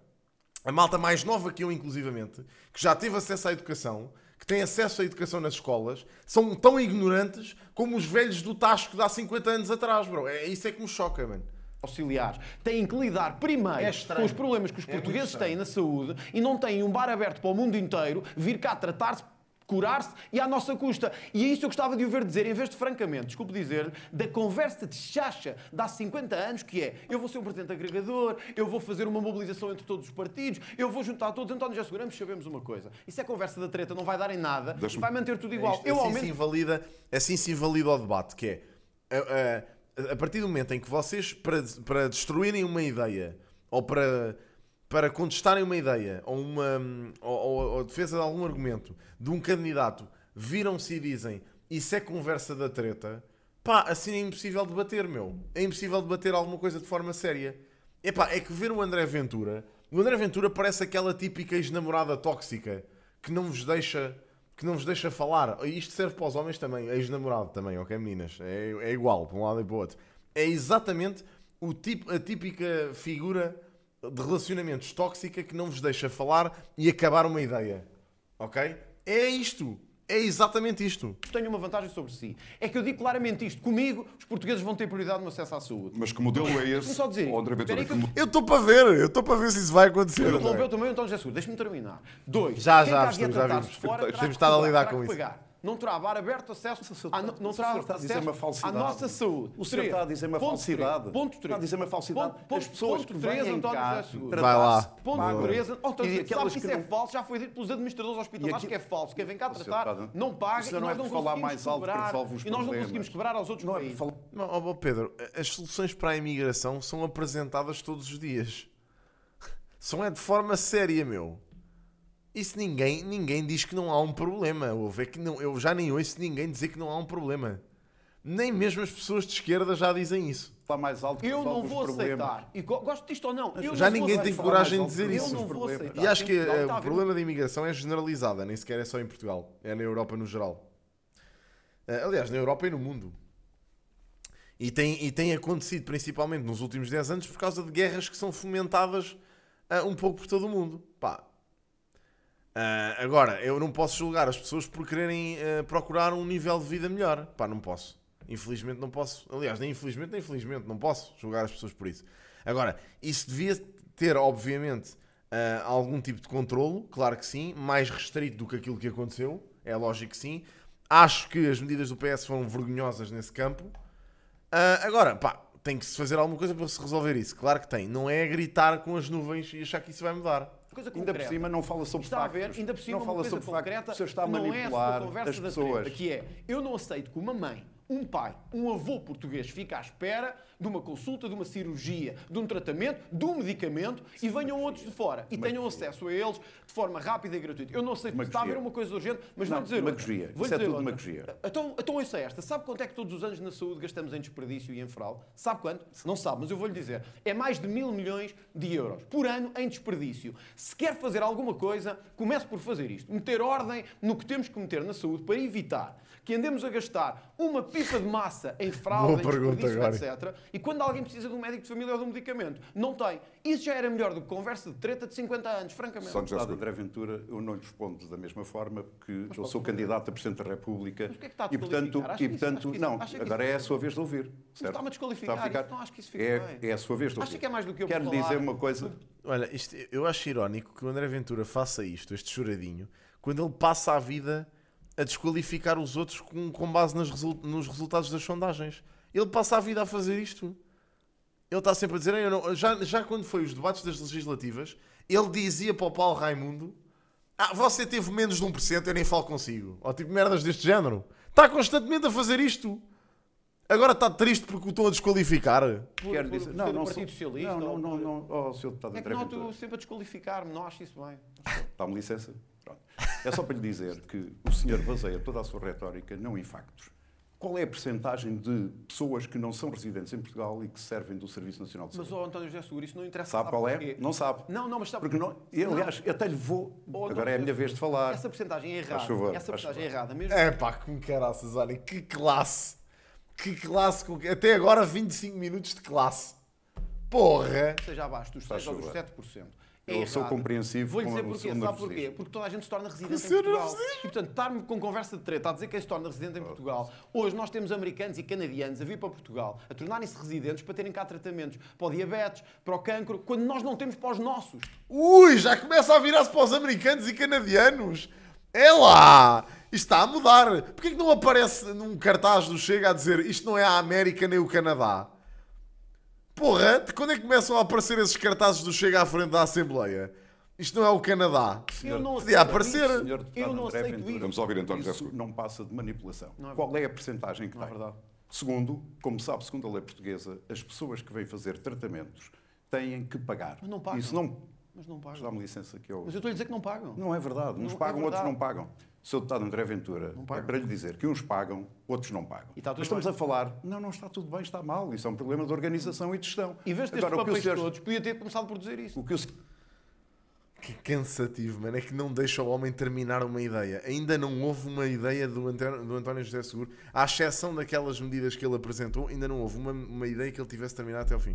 a malta mais nova que eu, inclusivamente, que já teve acesso à educação, que tem acesso à educação nas escolas, são tão ignorantes como os velhos do Tasco de há 50 anos atrás, bro. Isso é que me choca, mano. Auxiliares têm que lidar primeiro com os problemas que os portugueses têm na saúde e não têm um bar aberto para o mundo inteiro vir cá tratar-se, curar-se e à nossa custa. E é isso que eu gostava de o ver dizer, em vez de, francamente, desculpe dizer, da conversa de chacha de há 50 anos, que é, eu vou ser um presidente agregador, eu vou fazer uma mobilização entre todos os partidos, eu vou juntar todos. António José Seguro, sabemos uma coisa. Isso é conversa da treta, não vai dar em nada e vai manter tudo igual. Assim se invalida o debate, que é, a partir do momento em que vocês, para destruírem uma ideia, ou para contestarem uma ideia ou a defesa de algum argumento de um candidato, viram-se e dizem isso é conversa da treta, pá, assim é impossível debater, meu. É impossível debater alguma coisa de forma séria. Epá, é que ver o André Ventura parece aquela típica ex-namorada tóxica que não vos deixa falar. Isto serve para os homens também, ex-namorado também, ok, meninas? É igual, para um lado e para o outro. É exatamente a típica figura de relacionamentos tóxica que não vos deixa falar e acabar uma ideia. Ok? É isto. É exatamente isto. Tenho uma vantagem sobre si. É que eu digo claramente isto. Comigo, os portugueses vão ter prioridade no acesso à saúde. Mas que modelo é esse? Deixa-me só dizer. André Ventura, Espera aí que que Eu estou para ver se isso vai acontecer. eu André. interrompeu também o António José Seguro. Deixa-me terminar. 2. Já, quem já, está aqui a já tratar-se vimos. fora, terá Temos que estado a cobrar, lidar terá com que isso. pagar. Não terá bar aberto acesso, não está terá a dizer acesso uma à falsidade. nossa saúde. O senhor está a dizer uma falsidade. Ponto 3. Está a dizer uma falsidade. As pessoas que vêm António cá José Seguro. Vai lá. Ponto 3. E Sabe aquelas que isso que é não- falso? Já foi dito pelos administradores hospitalares que é falso. Quem vem cá senhor tratar está- não paga o e senhor não nós é não por falar conseguimos mais alto que cobrar. resolve os E nós não problemas. conseguimos cobrar aos outros Não é por países. falar... Não, ó Pedro, as soluções para a imigração são apresentadas todos os dias. São é de forma séria, meu. Isso ninguém diz que não há um problema. Eu já nem ouço ninguém dizer que não há um problema. Nem mesmo as pessoas de esquerda já dizem isso. Falar mais alto que Eu não resolve os vou problemas. aceitar. E gosto disto ou não. Eu Já não vou ninguém tem aceitar. coragem de dizer Eu isso. Eu não vou aceitar. E acho que Em Portugal está a o haver problema da imigração é generalizada, nem sequer é só em Portugal, é na Europa no geral. Aliás, na Europa e no mundo. E tem acontecido principalmente nos últimos 10 anos por causa de guerras que são fomentadas um pouco por todo o mundo. Pá. Agora, eu não posso julgar as pessoas por quererem procurar um nível de vida melhor. Pá, não posso. Infelizmente não posso. Aliás, nem infelizmente nem felizmente não posso julgar as pessoas por isso. Agora, isso devia ter, obviamente, algum tipo de controlo, claro que sim, mais restrito do que aquilo que aconteceu, é lógico que sim. Acho que as medidas do PS foram vergonhosas nesse campo. Agora, pá, tem que se fazer alguma coisa para se resolver isso, claro que tem. Não é gritar com as nuvens e achar que isso vai mudar. Coisa Ainda concreta. por cima não fala sobre Está a ver, factos. ainda por cima, não uma fala coisa sobre factos. concreta O senhor está a que não é manipular a conversa as da pessoas. treta, que é, eu não aceito que uma mãe, um pai, um avô português fique à espera de uma consulta, de uma cirurgia, de um tratamento, de um medicamento e venham outros de fora e tenham acesso a eles de forma rápida e gratuita. Eu não sei se está a haver uma coisa urgente, mas Não, vou dizer outra. demagogia. Vou Isso é dizer tudo outra. demagogia. Então ouça esta. Sabe quanto é que todos os anos na saúde gastamos em desperdício e em fraude? Sabe quanto? Não sabe, mas eu vou-lhe dizer. É mais de 1.000 milhões de euros por ano em desperdício. Se quer fazer alguma coisa, comece por fazer isto. Meter ordem no que temos que meter na saúde para evitar que andemos a gastar uma pipa de massa em fraude, em Boa pergunta desperdício, agora. etc. E quando alguém precisa de um médico de família ou de um medicamento, não tem. Isso já era melhor do que conversa de treta de 50 anos, francamente. Santos Deputado André Ventura, eu não lhe respondo da mesma forma, porque eu sou pode candidato a Presidente da República. Mas o que é que está a e portanto, desqualificar? Acho que isso- acho que isso- não, acho que agora isso- é a sua vez de ouvir. Certo? está-me a desqualificar, Está a isso não acho que isso fica é, bem. é a sua vez de ouvir. Acha que é mais do que eu Quero por dizer falar? uma coisa. Olha, eu acho irónico que o André Ventura faça isto, este choradinho, quando ele passa a vida a desqualificar os outros com base nos resultados das sondagens. Ele passa a vida a fazer isto. Ele está sempre a dizer, eu não, já quando foi os debates das legislativas, ele dizia para o Paulo Raimundo, você teve menos de 1%, eu nem falo consigo. Ou tipo merdas deste género. Está constantemente a fazer isto. Agora está triste porque o estão a desqualificar. Quero por dizer, ser não, do não Partido sou- Socialista, Não, ou não, por- não. Oh, Sr. Deputado É que André não, Ventura. estou sempre a desqualificar-me, não acho isso bem. Dá-me licença? Pronto. É só para lhe dizer que o senhor baseia toda a sua retórica não em factos. Qual é a percentagem de pessoas que não são residentes em Portugal e que servem do Serviço Nacional de Mas, Saúde? António José Seguro, isso não interessa. Sabe qual é? porquê? Não sabe. Não, mas sabe... Porque não, eu, aliás, eu até lhe vou. Agora é a minha vez de falar. Essa porcentagem é Faz errada. favor, Essa faz porcentagem é favor. errada. Mesmo É pá, com caraças, olha, que classe. Que classe. Até agora 25 minutos de classe. Porra. que seja abaixo dos 6 Faz ou dos favor. 7%. Eu sou errado. compreensivo Vou-lhe com dizer o porquê. seu Sabe nervosismo. porquê? Porque toda a gente se torna residente Com em o seu Portugal. nervosismo. E, portanto, estar-me com conversa de treta a dizer quem se torna residente em Portugal. Hoje nós temos americanos e canadianos a vir para Portugal, a tornarem-se residentes para terem cá tratamentos para o diabetes, para o cancro, quando nós não temos para os nossos. Ui, já começa a virar-se para os americanos e canadianos. É lá. Isto está a mudar. Porquê que não aparece num cartaz do Chega a dizer isto não é a América nem o Canadá? Porra, de quando é que começam a aparecer esses cartazes do Chega à frente da Assembleia? Isto não é o Canadá. Eu não Podia aceito aparecer. isso. Senhor deputado Eu não André aceito Ventura, isso. Vamos ouvir António José Isso Seguro. não passa de manipulação. Não é Qual é a percentagem que Não é tem? verdade. Segundo, como sabe, segundo a lei portuguesa, as pessoas que vêm fazer tratamentos têm que pagar. Mas não pagam. Isso não... Mas não pagam. Dá-me licença que eu... Mas eu estou a dizer que não pagam. Não é verdade. Uns Não, pagam, é outros verdade. não pagam. Sr. Deputado André Ventura, é pagam. para lhe dizer que uns pagam, outros não pagam. E está tudo Mas estamos bem. a falar, não está tudo bem, está mal. Isso é um problema de organização e de gestão. Em vez de ter Agora, os o que o papéis senhor... todos, podia ter começado por dizer isso. O que o senhor... Que cansativo, mano. É que não deixa o homem terminar uma ideia. Ainda não houve uma ideia do António José Seguro. À exceção daquelas medidas que ele apresentou, ainda não houve uma ideia que ele tivesse terminado até ao fim.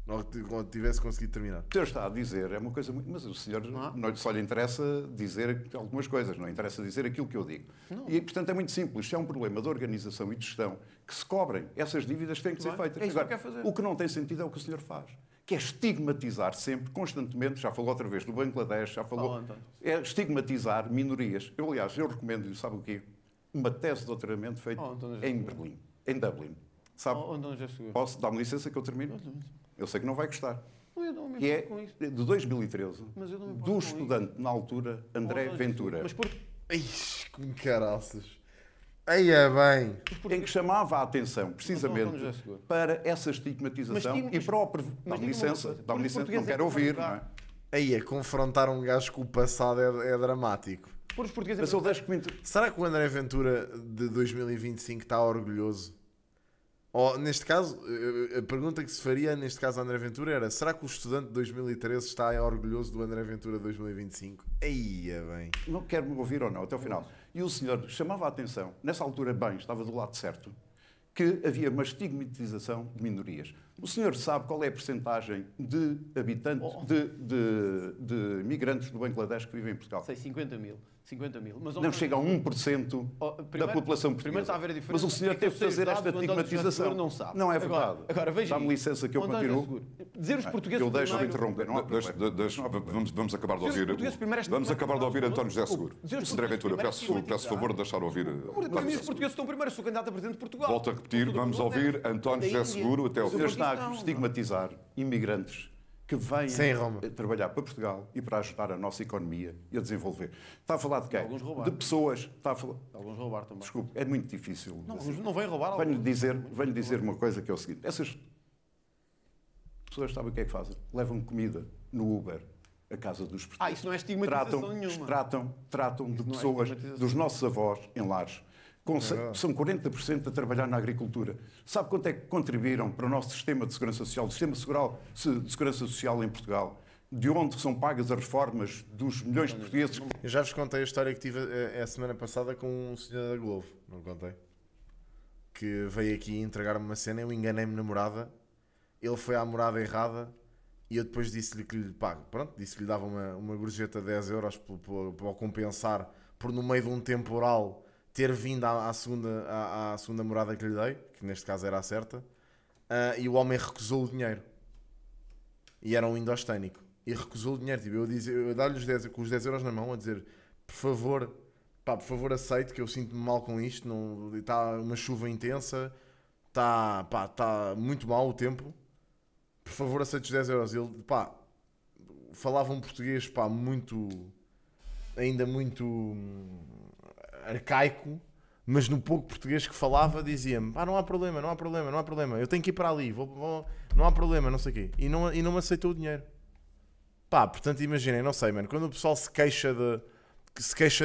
Ou tivesse conseguido terminar. O senhor está a dizer, é uma coisa muito... Mas o senhor não só lhe interessa dizer algumas coisas, não interessa dizer aquilo que eu digo. E, portanto, é muito simples. Isto é um problema de organização e de gestão que se cobrem. Essas dívidas têm que ser feitas. É isso Agora, que quer fazer. o que não tem sentido é o que o senhor faz, que é estigmatizar sempre, constantemente, já falou outra vez do Bangladesh, já falou... É estigmatizar minorias. Eu, aliás, eu recomendo, sabe o quê? Uma tese de doutoramento feita em Berlim, em Dublin. Sabe? Posso dar-me licença que eu termino? Eu sei que não vai gostar. Que é de 2013, do estudante na altura, André Ventura. Mas por... Ixi, com caraças. Aí é bem. Em que chamava a atenção, precisamente, para essa estigmatização e para o... Dá-me licença, não quero ouvir, não é? Aí é confrontar um gajo com o passado é dramático. Por os portugueses... Mas eu deixo-me... Será que o André Ventura de 2025 está orgulhoso? Ou, neste caso, a pergunta que se faria neste caso a André Ventura era: será que o estudante de 2013 está orgulhoso do André Ventura de 2025? Aí é bem. Não quero me ouvir ou não, até o final. E o senhor chamava a atenção, nessa altura bem, estava do lado certo, que havia uma estigmatização de minorias. O senhor sabe qual é a percentagem de habitantes, de migrantes do Bangladesh que vivem em Portugal? Sei, 50 mil. Mas não chega a 1% da população portuguesa. Está a ver a diferença. Mas o senhor teve de fazer esta estigmatização. Não sabe. Não é verdade. Agora veja. Dá-me licença que eu continuo. Dizer os portugueses. Eu deixo de interromper. Vamos acabar de ouvir. Vamos acabar de ouvir António José Seguro. André Ventura, peço favor de deixar ouvir. Os portugueses estão primeiro, sou candidato a presidente de Portugal. Volto a repetir, vamos ouvir António José Seguro até ao O senhor está a estigmatizar imigrantes que venham trabalhar para Portugal e para ajudar a nossa economia e a desenvolver. Está a falar de quem? De pessoas. Está a falar... Alguns roubar também. Desculpe, é muito difícil. Não vêm roubar. Venho-lhe dizer uma coisa que é o seguinte. Essas pessoas sabem o que é que fazem? Levam comida no Uber à casa dos portugueses. Isso não é estigmatização nenhuma. Tratam de pessoas, dos nossos avós em lares. São 40% a trabalhar na agricultura. Sabe quanto é que contribuíram para o nosso sistema de segurança social, o sistema de segurança social em Portugal, de onde são pagas as reformas dos milhões de portugueses? Eu já vos contei a história que tive a semana passada com um senhor da Globo, não contei? Que veio aqui entregar-me uma cena, eu enganei-me na morada, ele foi à morada errada e eu depois disse-lhe que lhe pago. Pronto, disse que lhe dava uma gorjeta de 10 euros para compensar por no meio de um temporal ter vindo à segunda morada que lhe dei, que neste caso era a certa, e o homem recusou o dinheiro. E era um indosténico. E recusou o dinheiro. Tipo, eu dar-lhe com os 10 euros na mão, a dizer: por favor, aceite, que eu sinto-me mal com isto. Está uma chuva intensa, está muito mal o tempo. Por favor, aceite os 10 euros. Ele, falava um português, ainda muito arcaico, mas no pouco português que falava dizia-me: não há problema, eu tenho que ir para ali, não há problema, não sei o quê. E não me aceitou o dinheiro. Portanto, imaginem, não sei, mano, quando o pessoal se queixa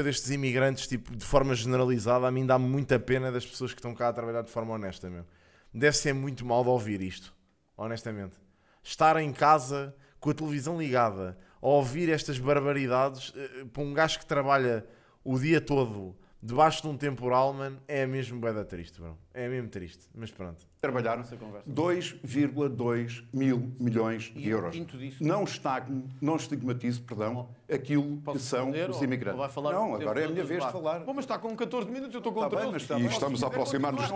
destes imigrantes, tipo, de forma generalizada, a mim dá-me muita pena das pessoas que estão cá a trabalhar de forma honesta, meu. Deve ser muito mal de ouvir isto, honestamente. Estar em casa com a televisão ligada a ouvir estas barbaridades para um gajo que trabalha o dia todo debaixo de um temporal, mano, é mesmo bué da triste, bro. É mesmo triste, mas pronto. Trabalharam 2,2 mil milhões de euros. Não estigmatizo, aquilo que são os imigrantes. Não, agora é a minha vez de falar. Mas está com 14 minutos, eu estou com 13. E estamos a aproximar-nos.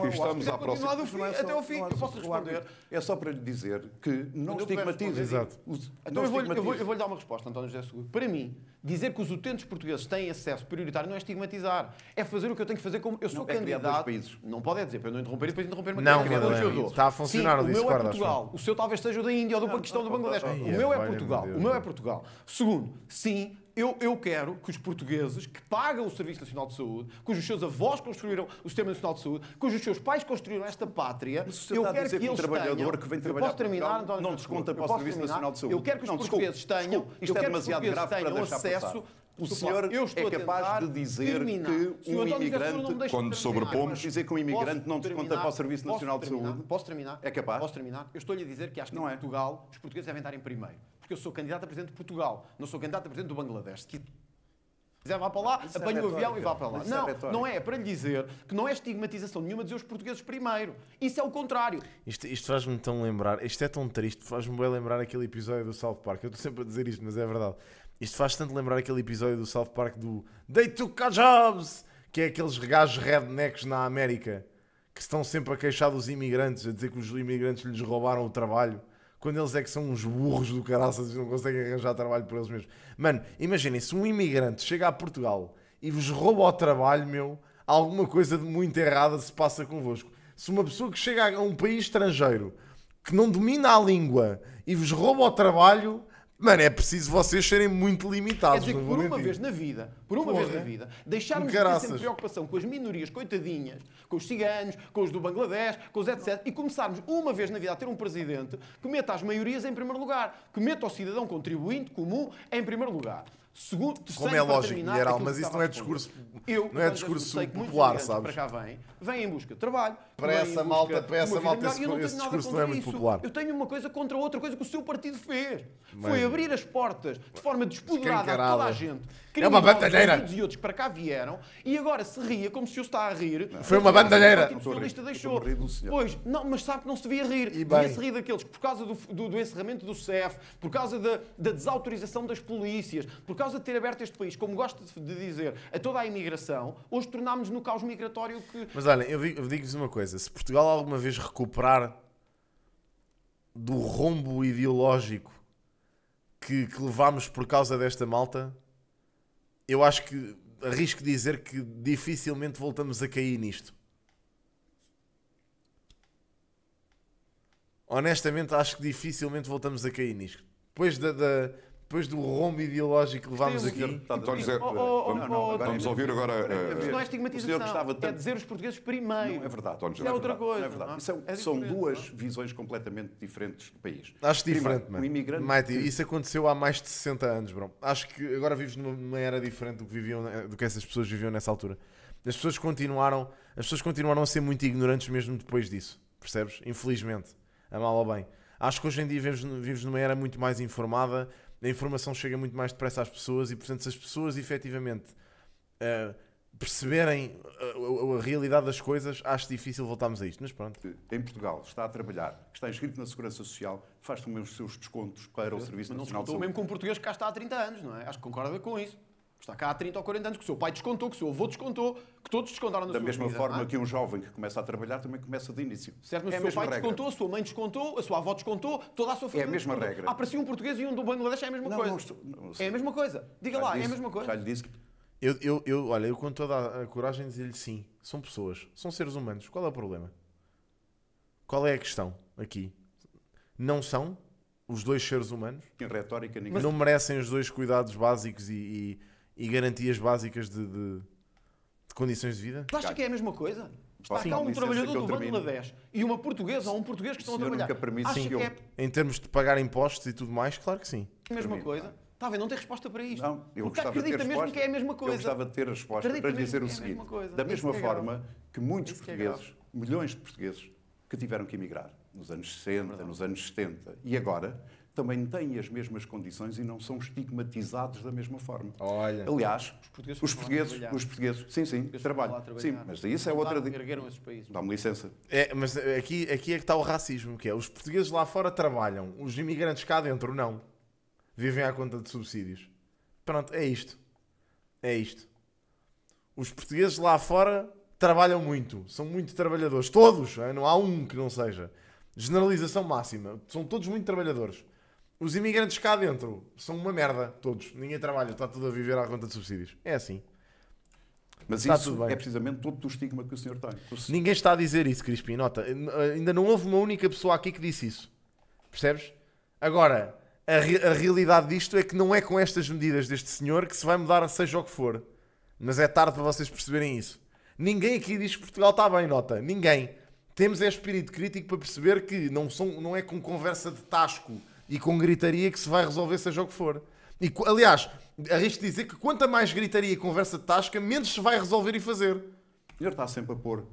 Até ao fim, eu posso responder. É só para lhe dizer que não estigmatizo. Exato. Então eu vou-lhe dar uma resposta, António José Seguro. Para mim, dizer que os utentes portugueses têm acesso prioritário não é estigmatizar. É fazer o que eu tenho que fazer como eu sou candidato. Não pode dizer, para eu não interromper e depois interromper-me. Não, está a funcionar o meu é Portugal. O seu talvez seja o da Índia ou do Paquistão, do Bangladesh. O meu é Portugal. Segundo, sim, eu quero que os portugueses que pagam o Serviço Nacional de Saúde, cujos seus avós construíram o Sistema Nacional de Saúde, cujos seus pais construíram esta pátria, eu quero que eles trabalhador que vem trabalhar não desconta para o Serviço Nacional de Saúde. Eu quero que os portugueses tenham acesso. O senhor é capaz de dizer que um imigrante, quando sobrepomos, dizer que um imigrante não desconta para o Serviço Nacional de Saúde? Posso terminar? É capaz? Posso terminar? Eu estou-lhe a dizer que acho que em Portugal os portugueses devem estar em primeiro. Porque eu sou candidato a presidente de Portugal, não sou candidato a presidente do Bangladesh. quiser vá para lá, Isso é apanha o avião retórica. e vá para lá. Isso é Não, retórica. não é. É para lhe dizer que não é estigmatização nenhuma dizer os portugueses primeiro. Isso é o contrário. Isto faz-me tão lembrar, isto é tão triste, faz-me bem lembrar aquele episódio do South Park. Eu estou sempre a dizer isto, mas é verdade. Isto faz tanto lembrar aquele episódio do South Park do They Took Our Jobs, que é aqueles gajos rednecks na América que estão sempre a queixar dos imigrantes, a dizer que os imigrantes lhes roubaram o trabalho, quando eles é que são uns burros do caraças e não conseguem arranjar trabalho por eles mesmos. Mano, imaginem, se um imigrante chega a Portugal e vos rouba o trabalho, meu, alguma coisa de muito errada se passa convosco. Se uma pessoa que chega a um país estrangeiro que não domina a língua e vos rouba o trabalho, mano, é preciso vocês serem muito Quer limitados. dizer que não por vou uma mentir. vez na vida, deixarmos de ter Caraças. sempre preocupação com as minorias coitadinhas, com os ciganos, com os do Bangladesh, com os etc. E começarmos uma vez na vida a ter um presidente que meta as maiorias em primeiro lugar, que meta o cidadão contribuinte comum em primeiro lugar. Segundo, Como é lógico, Milharal, mas isso não é discurso, não é discurso popular, sabes? Para cá vêm em busca de trabalho. Para vêm essa em malta, busca para essa de uma vida malta melhor. E eu não esse tenho nada discurso não é contra muito isso. popular. Eu tenho uma coisa contra outra coisa que o seu partido fez. Mas- Foi abrir as portas de forma despoderada a Escancarada. toda a gente. É uma Criminosos, bandalheira. bandidos e outros que para cá vieram e agora se ria como se eu está a rir. Foi uma bandalheira. O Partido Socialista deixou. Estou a rir do senhor. Pois, não, mas sabe que não se devia rir. E bem. Devia-se rir daqueles que, por causa do encerramento do CEF, por causa da desautorização das polícias, por causa de ter aberto este país, como gosto de dizer, a toda a imigração, hoje tornámos-nos no caos migratório que... Mas olhem, eu digo-vos uma coisa. Se Portugal alguma vez recuperar do rombo ideológico que levámos por causa desta malta, eu acho que arrisco dizer que dificilmente voltamos a cair nisto. Honestamente, acho que dificilmente voltamos a cair nisto. Depois do rombo ideológico que levámos Tem um aqui... senhor- Então, dizer, Vamos ouvir agora. Isso não é O estigmatização, senhor gostava é tanto- dizer os portugueses primeiro. Não é verdade. António, Isso é outra coisa. Não é verdade. não é? Isso É são diferente, duas não é? visões completamente diferentes do país. Acho Primeiro, diferente, mano. um imigrante Mighty, que- isso aconteceu há mais de 60 anos, bro. Acho que agora vives numa era diferente do que essas pessoas viviam nessa altura. As pessoas continuaram a ser muito ignorantes mesmo depois disso. Percebes? Infelizmente. A mal ou bem. Acho que hoje em dia vives numa era muito mais informada, a informação chega muito mais depressa às pessoas e, portanto, se as pessoas efetivamente perceberem a realidade das coisas, acho difícil voltarmos a isto. Mas pronto. em Portugal está a trabalhar, que está inscrito na Segurança Social, faz também os seus descontos para o Serviço Mas não Nacional de descontou Saúde. mesmo com um português que cá está há 30 anos, não é? Acho que concorda com isso. Está cá há 30 ou 40 anos, que o seu pai descontou, que o seu avô descontou, que todos descontaram na Da sua mesma vida, forma não é? que um jovem que começa a trabalhar também começa de início. Certo, mas é o a seu mesma pai regra. descontou, a sua mãe descontou, a sua avó descontou, toda a sua família mesma descontou. regra. Ah, para si um português e um do Bangladesh é a mesma Não, coisa. não estou- não, É a mesma coisa. Diga lá, é a mesma coisa. Já lhe disse que Olha, eu com toda a coragem de dizer-lhe sim. São pessoas. São seres humanos. Qual é o problema? Qual é a questão aqui? Não são os dois seres humanos? em retórica ninguém... Não merecem os dois cuidados básicos e garantias básicas de condições de vida? Tu achas que é a mesma coisa? Está Sim, cá com um licença trabalhador que eu do termino. Bangladesh e uma portuguesa ou um português que estão a senhor trabalhar. nunca permite Acha que que eu- é Em termos de pagar impostos e tudo mais, claro que sim. a mesma Termino. coisa? Está a ver, não tem resposta para isto. Não, eu Porque gostava de ter acredita mesmo resposta. que é a mesma coisa. Eu gostava de ter a resposta Acredita para lhe mesmo dizer que o é a seguinte. mesma coisa. Da Isso mesma que é grave. forma que muitos Isso que é portugueses, milhões de portugueses, que tiveram que emigrar nos anos 60, nos anos 70 e agora, também têm as mesmas condições e não são estigmatizados da mesma forma. Olha. Aliás, portugueses os foram lá portugueses, trabalhar. sim, trabalham. Sim, mas isso é outra... Ergueram esses países. Dá-me licença. Mas aqui é que está o racismo, que é os portugueses lá fora trabalham, os imigrantes cá dentro não. Vivem à conta de subsídios. Pronto, é isto. É isto. Os portugueses lá fora trabalham muito, são muito trabalhadores. Todos, não há um que não seja. Generalização máxima. São todos muito trabalhadores. Os imigrantes cá dentro são uma merda, todos. Ninguém trabalha, está tudo a viver à conta de subsídios. É assim. Mas Está isso tudo bem. é precisamente todo o estigma que o senhor tem. Ninguém está a dizer isso, Crispim. Nota, ainda não houve uma única pessoa aqui que disse isso. Percebes? Agora, a realidade disto é que não é com estas medidas deste senhor que se vai mudar seja o que for. Mas é tarde para vocês perceberem isso. Ninguém aqui diz que Portugal está bem, nota. Ninguém. Temos espírito crítico para perceber que não é com conversa de tasco e com gritaria que se vai resolver seja o que for. E, aliás, arrisco dizer que quanto mais gritaria e conversa de tasca, menos se vai resolver e fazer. O senhor está sempre a pôr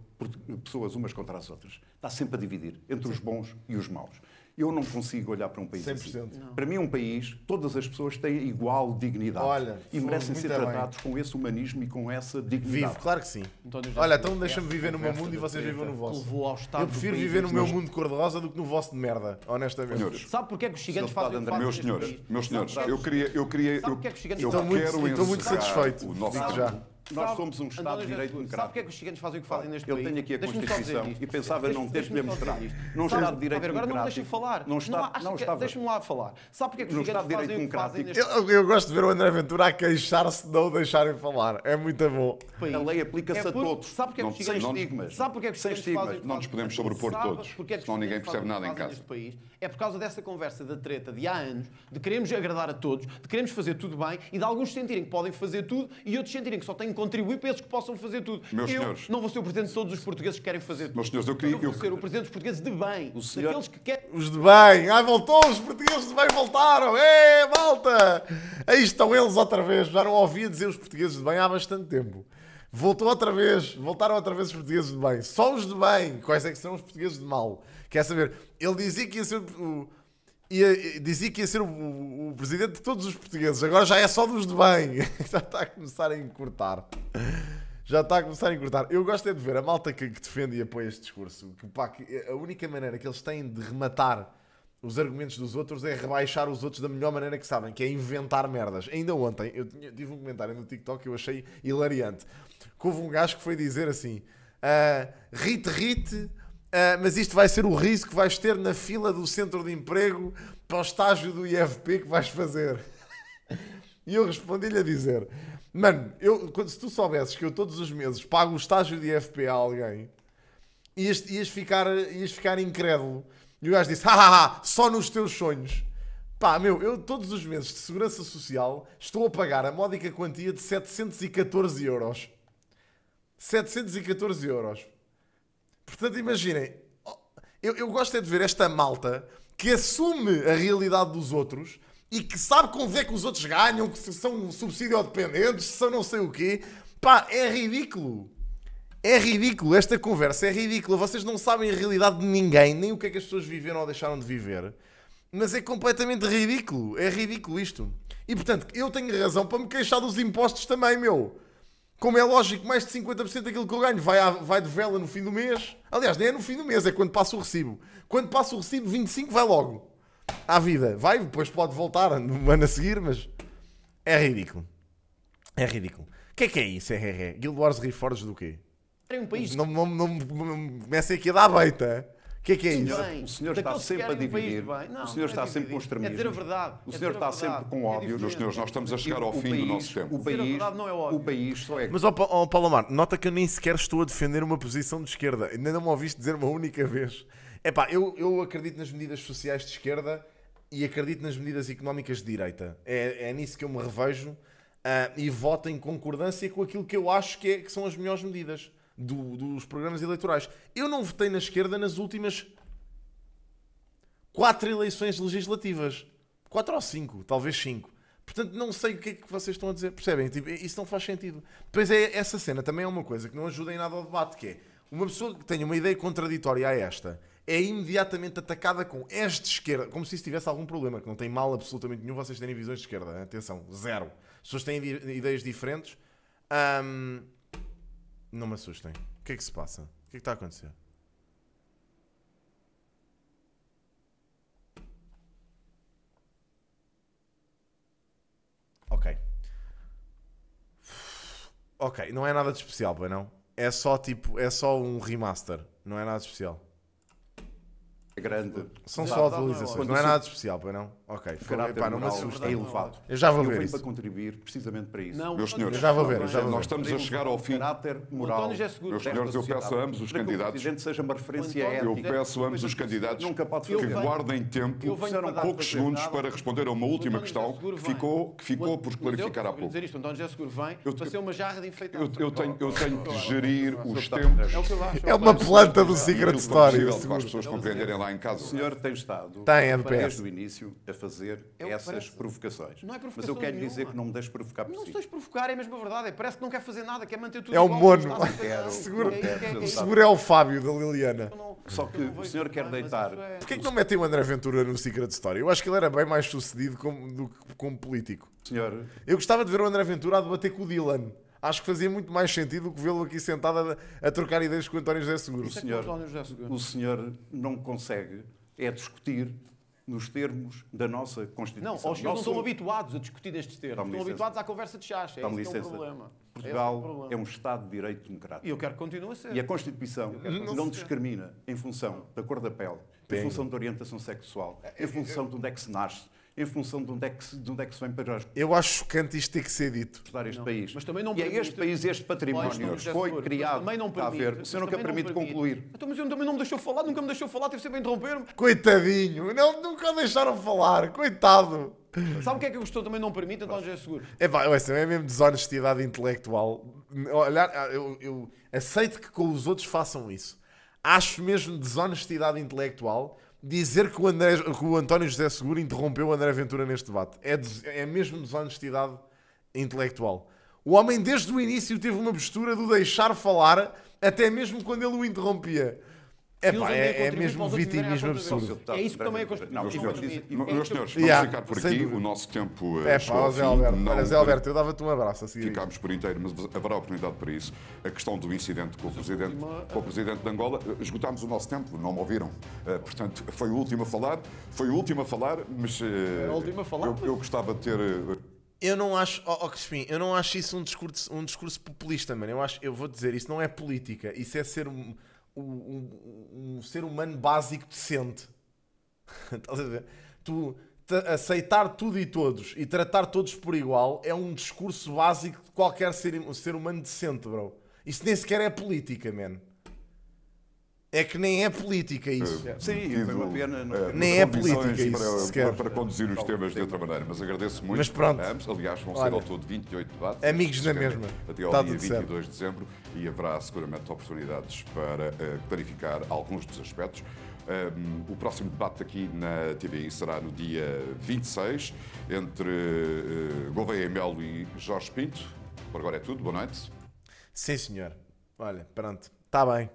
pessoas umas contra as outras. Está sempre a dividir entre os bons e os maus. Eu não consigo olhar para um país 100%. assim. Para mim, um país, todas as pessoas têm igual dignidade. Olha, e merecem muito ser bem. tratados com esse humanismo e com essa dignidade. Vivo, claro que sim. António José Olha, Seguro, então deixa-me esta viver no meu conversa mundo e da vocês treta vivam no vosso. que levou ao estado Eu do prefiro país viver em no que meu nós- mundo cor-de-rosa do que no vosso de merda, honestamente. Senhores, Sabe porque é que os ciganos Sr. fazem o que Deputado fazem meus neste senhores, país? meus senhores, Sabe eu queria, Sabe porque é que os ciganos eu Estou muito- quero estou muito encerrar satisfeito, o nosso digo debate. já. Nós somos um Estado de Direito Sabe porque é democrático. que os ciganos fazem o que fazem neste Eu país? tenho aqui a Deixa-me só dizer Constituição isto. e pensava não ter de Deixa-me só demonstrar. dizer isto. Num Sabe- Estado de Direito Agora não me deixem democrático. falar. Não está- acho não que- estava. Deixa-me lá falar. Sabe porque é que os No ciganos Estado de fazem o Direito que fazem democrático. neste Eu gosto de ver o André Ventura a queixar-se de não o deixarem falar. É muito bom. país? A lei aplica-se a todos. Sabe porque é que os Não- ciganos sem estigmas. Sabe porque é que os Sem ciganos fazem o estigmas. que Não nos fazem? podemos sobrepor Sabe todos, porque é que os senão ninguém ciganos percebe fazem o nada em que fazem casa. neste país? É por causa dessa conversa da treta de há anos, de queremos agradar a todos, de queremos fazer tudo bem e de alguns sentirem que podem fazer tudo e outros sentirem que só têm que contribuir para esses que possam fazer tudo. Meus eu senhores. não vou ser o presidente de todos os portugueses que querem fazer tudo. Meus senhores, eu queria- vou ser o presidente dos portugueses de bem, senhor- daqueles que querem. Os de bem. Ai, voltou. Os portugueses de bem voltaram. Ê, malta. Aí estão eles outra vez. Já não ouvia dizer os portugueses de bem há bastante tempo. Voltou outra vez. Voltaram outra vez os portugueses de bem. Só os de bem. Quais é que são os portugueses de mal? Quer saber? Ele dizia que ia ser dizia que ia ser o presidente de todos os portugueses. Agora já é só dos de bem. Já está a começar a encurtar. Já está a começar a encurtar. Eu gosto é de ver a malta que defende e apoia este discurso. Que, pá, que a única maneira que eles têm de rematar os argumentos dos outros é rebaixar os outros da melhor maneira que sabem, que é inventar merdas. Ainda ontem, eu tive um comentário no TikTok que eu achei hilariante. Que houve um gajo que foi dizer assim: rite, mas isto vai ser o riso que vais ter na fila do centro de emprego para o estágio do IFP que vais fazer. E eu respondi-lhe a dizer: mano, se tu soubesses que eu todos os meses pago o estágio de IFP a alguém, ias ficar incrédulo. E o gajo disse: só nos teus sonhos. Pá, meu, eu todos os meses de segurança social estou a pagar a módica quantia de 714 euros. 714 euros. Portanto, imaginem, eu gosto é de ver esta malta que assume a realidade dos outros e que sabe como é que os outros ganham, que se são subsídio-dependentes, se são não sei o quê. Pá, é ridículo. É ridículo. Esta conversa é ridícula. Vocês não sabem a realidade de ninguém, nem o que é que as pessoas viveram ou deixaram de viver. Mas é completamente ridículo. É ridículo isto. E, portanto, eu tenho razão para me queixar dos impostos também, meu. Como é lógico, mais de 50% daquilo que eu ganho vai de vela no fim do mês. Aliás, nem é no fim do mês, é quando passa o recibo. Quando passa o recibo, 25 vai logo à vida. Vai, depois pode voltar no ano a seguir, mas é ridículo. É ridículo. O que é isso? É Guild Wars Reforged do quê? Um país Não comecem aqui a dar beita. O que é isso? bem. O senhor está Daqueles que sempre a querem um país dividir. de bem. Não, O senhor não está é sempre com dividir. extremismos. É dizer a verdade. O É senhor dizer está a verdade. sempre com É ódio. diferente. Meus senhores, nós estamos a chegar ao fim do nosso tempo. O Dizer a país, verdade não é óbvio. o país só é... Mas, ó Palomar, nota que eu nem sequer estou a defender uma posição de esquerda. Ainda não me ouviste dizer uma única vez. Epá, eu acredito nas medidas sociais de esquerda e acredito nas medidas económicas de direita. É nisso que eu me revejo e voto em concordância com aquilo que eu acho que são as melhores medidas dos programas eleitorais. Eu não votei na esquerda nas últimas 4 eleições legislativas. 4 ou 5, talvez 5. Portanto, não sei o que é que vocês estão a dizer. Percebem? Tipo, isso não faz sentido. Depois, essa cena também é uma coisa que não ajuda em nada ao debate, que é uma pessoa que tenha uma ideia contraditória a esta é imediatamente atacada com este de esquerda, como se isso tivesse algum problema, que não tem mal absolutamente nenhum vocês terem visões de esquerda. Atenção, zero. As pessoas têm ideias diferentes. Não me assustem. O que é que se passa? O que é que está a acontecer? Ok, não é nada de especial, pois não? É só um remaster, não é nada de especial. grande. São Não, só não, atualizações, não é. não é nada de especial, pois não? Ok, O caráter epá, não me moral assusta. é elevado. Eu já vou Eu ver venho isso. para contribuir precisamente para isso. Não, Meus António senhores, Eu já vou ver, José eu já vou ver. nós estamos a chegar ao fim. Caráter O moral. António já é seguro. Meus desta senhores, eu sociedade. peço a ambos os Para que o candidatos, Presidente seja uma referência António, eu ética. peço a ambos os candidatos Nunca pode que Eu fazer. venho- guardem tempo, eu venho Serão para dar poucos para segundos nada. para responder a uma última António questão José Seguro que vem. ficou por clarificar há Eu vou pouco. dizer isto, o António José Seguro vem para ser uma jarra de enfeitar. Eu tenho que gerir os Está tempos É o que eu acho. É uma planta do e Secret aquilo que for Story. possível esse para as seguro. pessoas compreenderem lá em casa. O senhor tem estado, Tem, é do desde PS. o início, a fazer É o que essas parece. provocações. Não é Mas eu provocação quero lhe dizer nenhuma. que não me deixes provocar por Não si. se provocar, é mesmo a verdade. Parece que não quer fazer nada, quer manter tudo É o igual, mono. como está a fazer. Seguro. É isso. Seguro é o Fábio da Liliana. Eu não- Só que eu não o vejo senhor quer mais, mas deitar. isso é- Porquê é que não metem o André Ventura no Secret Story? Eu acho que ele era bem mais sucedido do que como político. Senhor, Eu gostava de ver o André Ventura a debater com o Dylan. Acho que fazia muito mais sentido do que vê-lo aqui sentado a trocar ideias com o António José Seguro. Isso é que senhor, o António José Seguro. o senhor não consegue discutir nos termos da nossa Não, Constituição. os senhores não estão habituados a discutir destes termos. Dá-me Estão licença. habituados à conversa de chacha. É Dá-me esse que é o licença. problema. Portugal Esse é o problema. é um Estado de direito democrático. E eu quero que continue a ser. E a Constituição não discrimina em função da cor da pele, em função da orientação sexual, em função de onde é que se nasce, em função de onde é que se vem para Eu acho chocante isto ter que ser dito. ajudar este Não, país. mas também não e é permite- este país, este património Pois, não, José foi Seguro, criado. mas também não Está a permite, ver? O mas senhor nunca também não permite permite. concluir. Então, mas também não me deixou falar, nunca me deixou falar, teve sempre a interromper-me. Coitadinho, não, nunca o deixaram falar. Coitado. Sabe o que é que eu gostou? Também não permite, António José Seguro. É mesmo desonestidade intelectual. Olhar, eu aceito que com os outros façam isso. Acho mesmo desonestidade intelectual dizer que o António José Seguro interrompeu o André Ventura neste debate. É mesmo desonestidade intelectual. O homem desde o início teve uma postura de o deixar falar, até mesmo quando ele o interrompia. Eles Epá, andam a é contribuir mesmo para os outros vitimismo viverem à conta absurdo. deles. É isso que também a Constituição Não, senhores, permite. meus senhores, vamos Yeah, ficar por sem aqui. dúvida. O nosso tempo Pá, chegou ao Zé fim. Alberto, Não olha, Zé Alberto, eu dava-te um abraço a seguir. ficámos por inteiro, mas haverá oportunidade para isso. A questão do incidente com o Presidente de Angola, esgotámos o nosso tempo, não me ouviram. Portanto, foi o último a falar, mas a última a falar, eu gostava de ter... Eu não acho, Crispim, eu não acho isso um discurso populista, mano. Eu vou dizer, isso não é política, isso é ser um ser humano básico decente. Estás a ver? Aceitar tudo e todos e tratar todos por igual é um discurso básico de qualquer ser humano decente, bro. Isso nem sequer é política, man. É que nem é política isso. Sim, foi uma pena. Nem é condições política isso, sequer. para conduzir os temas de outra maneira, mas agradeço muito. Mas pronto. a ambos. Aliás, vão ser Olha, ao todo 28 debates. amigos na Até mesma. Até ao Tá dia tudo certo. 22 de dezembro e haverá seguramente oportunidades para clarificar alguns dos aspectos. O próximo debate aqui na TVI será no dia 26 entre Gouveia Melo e Jorge Pinto. Por agora é tudo. Boa noite. Sim, senhor. Olha, pronto. Está bem.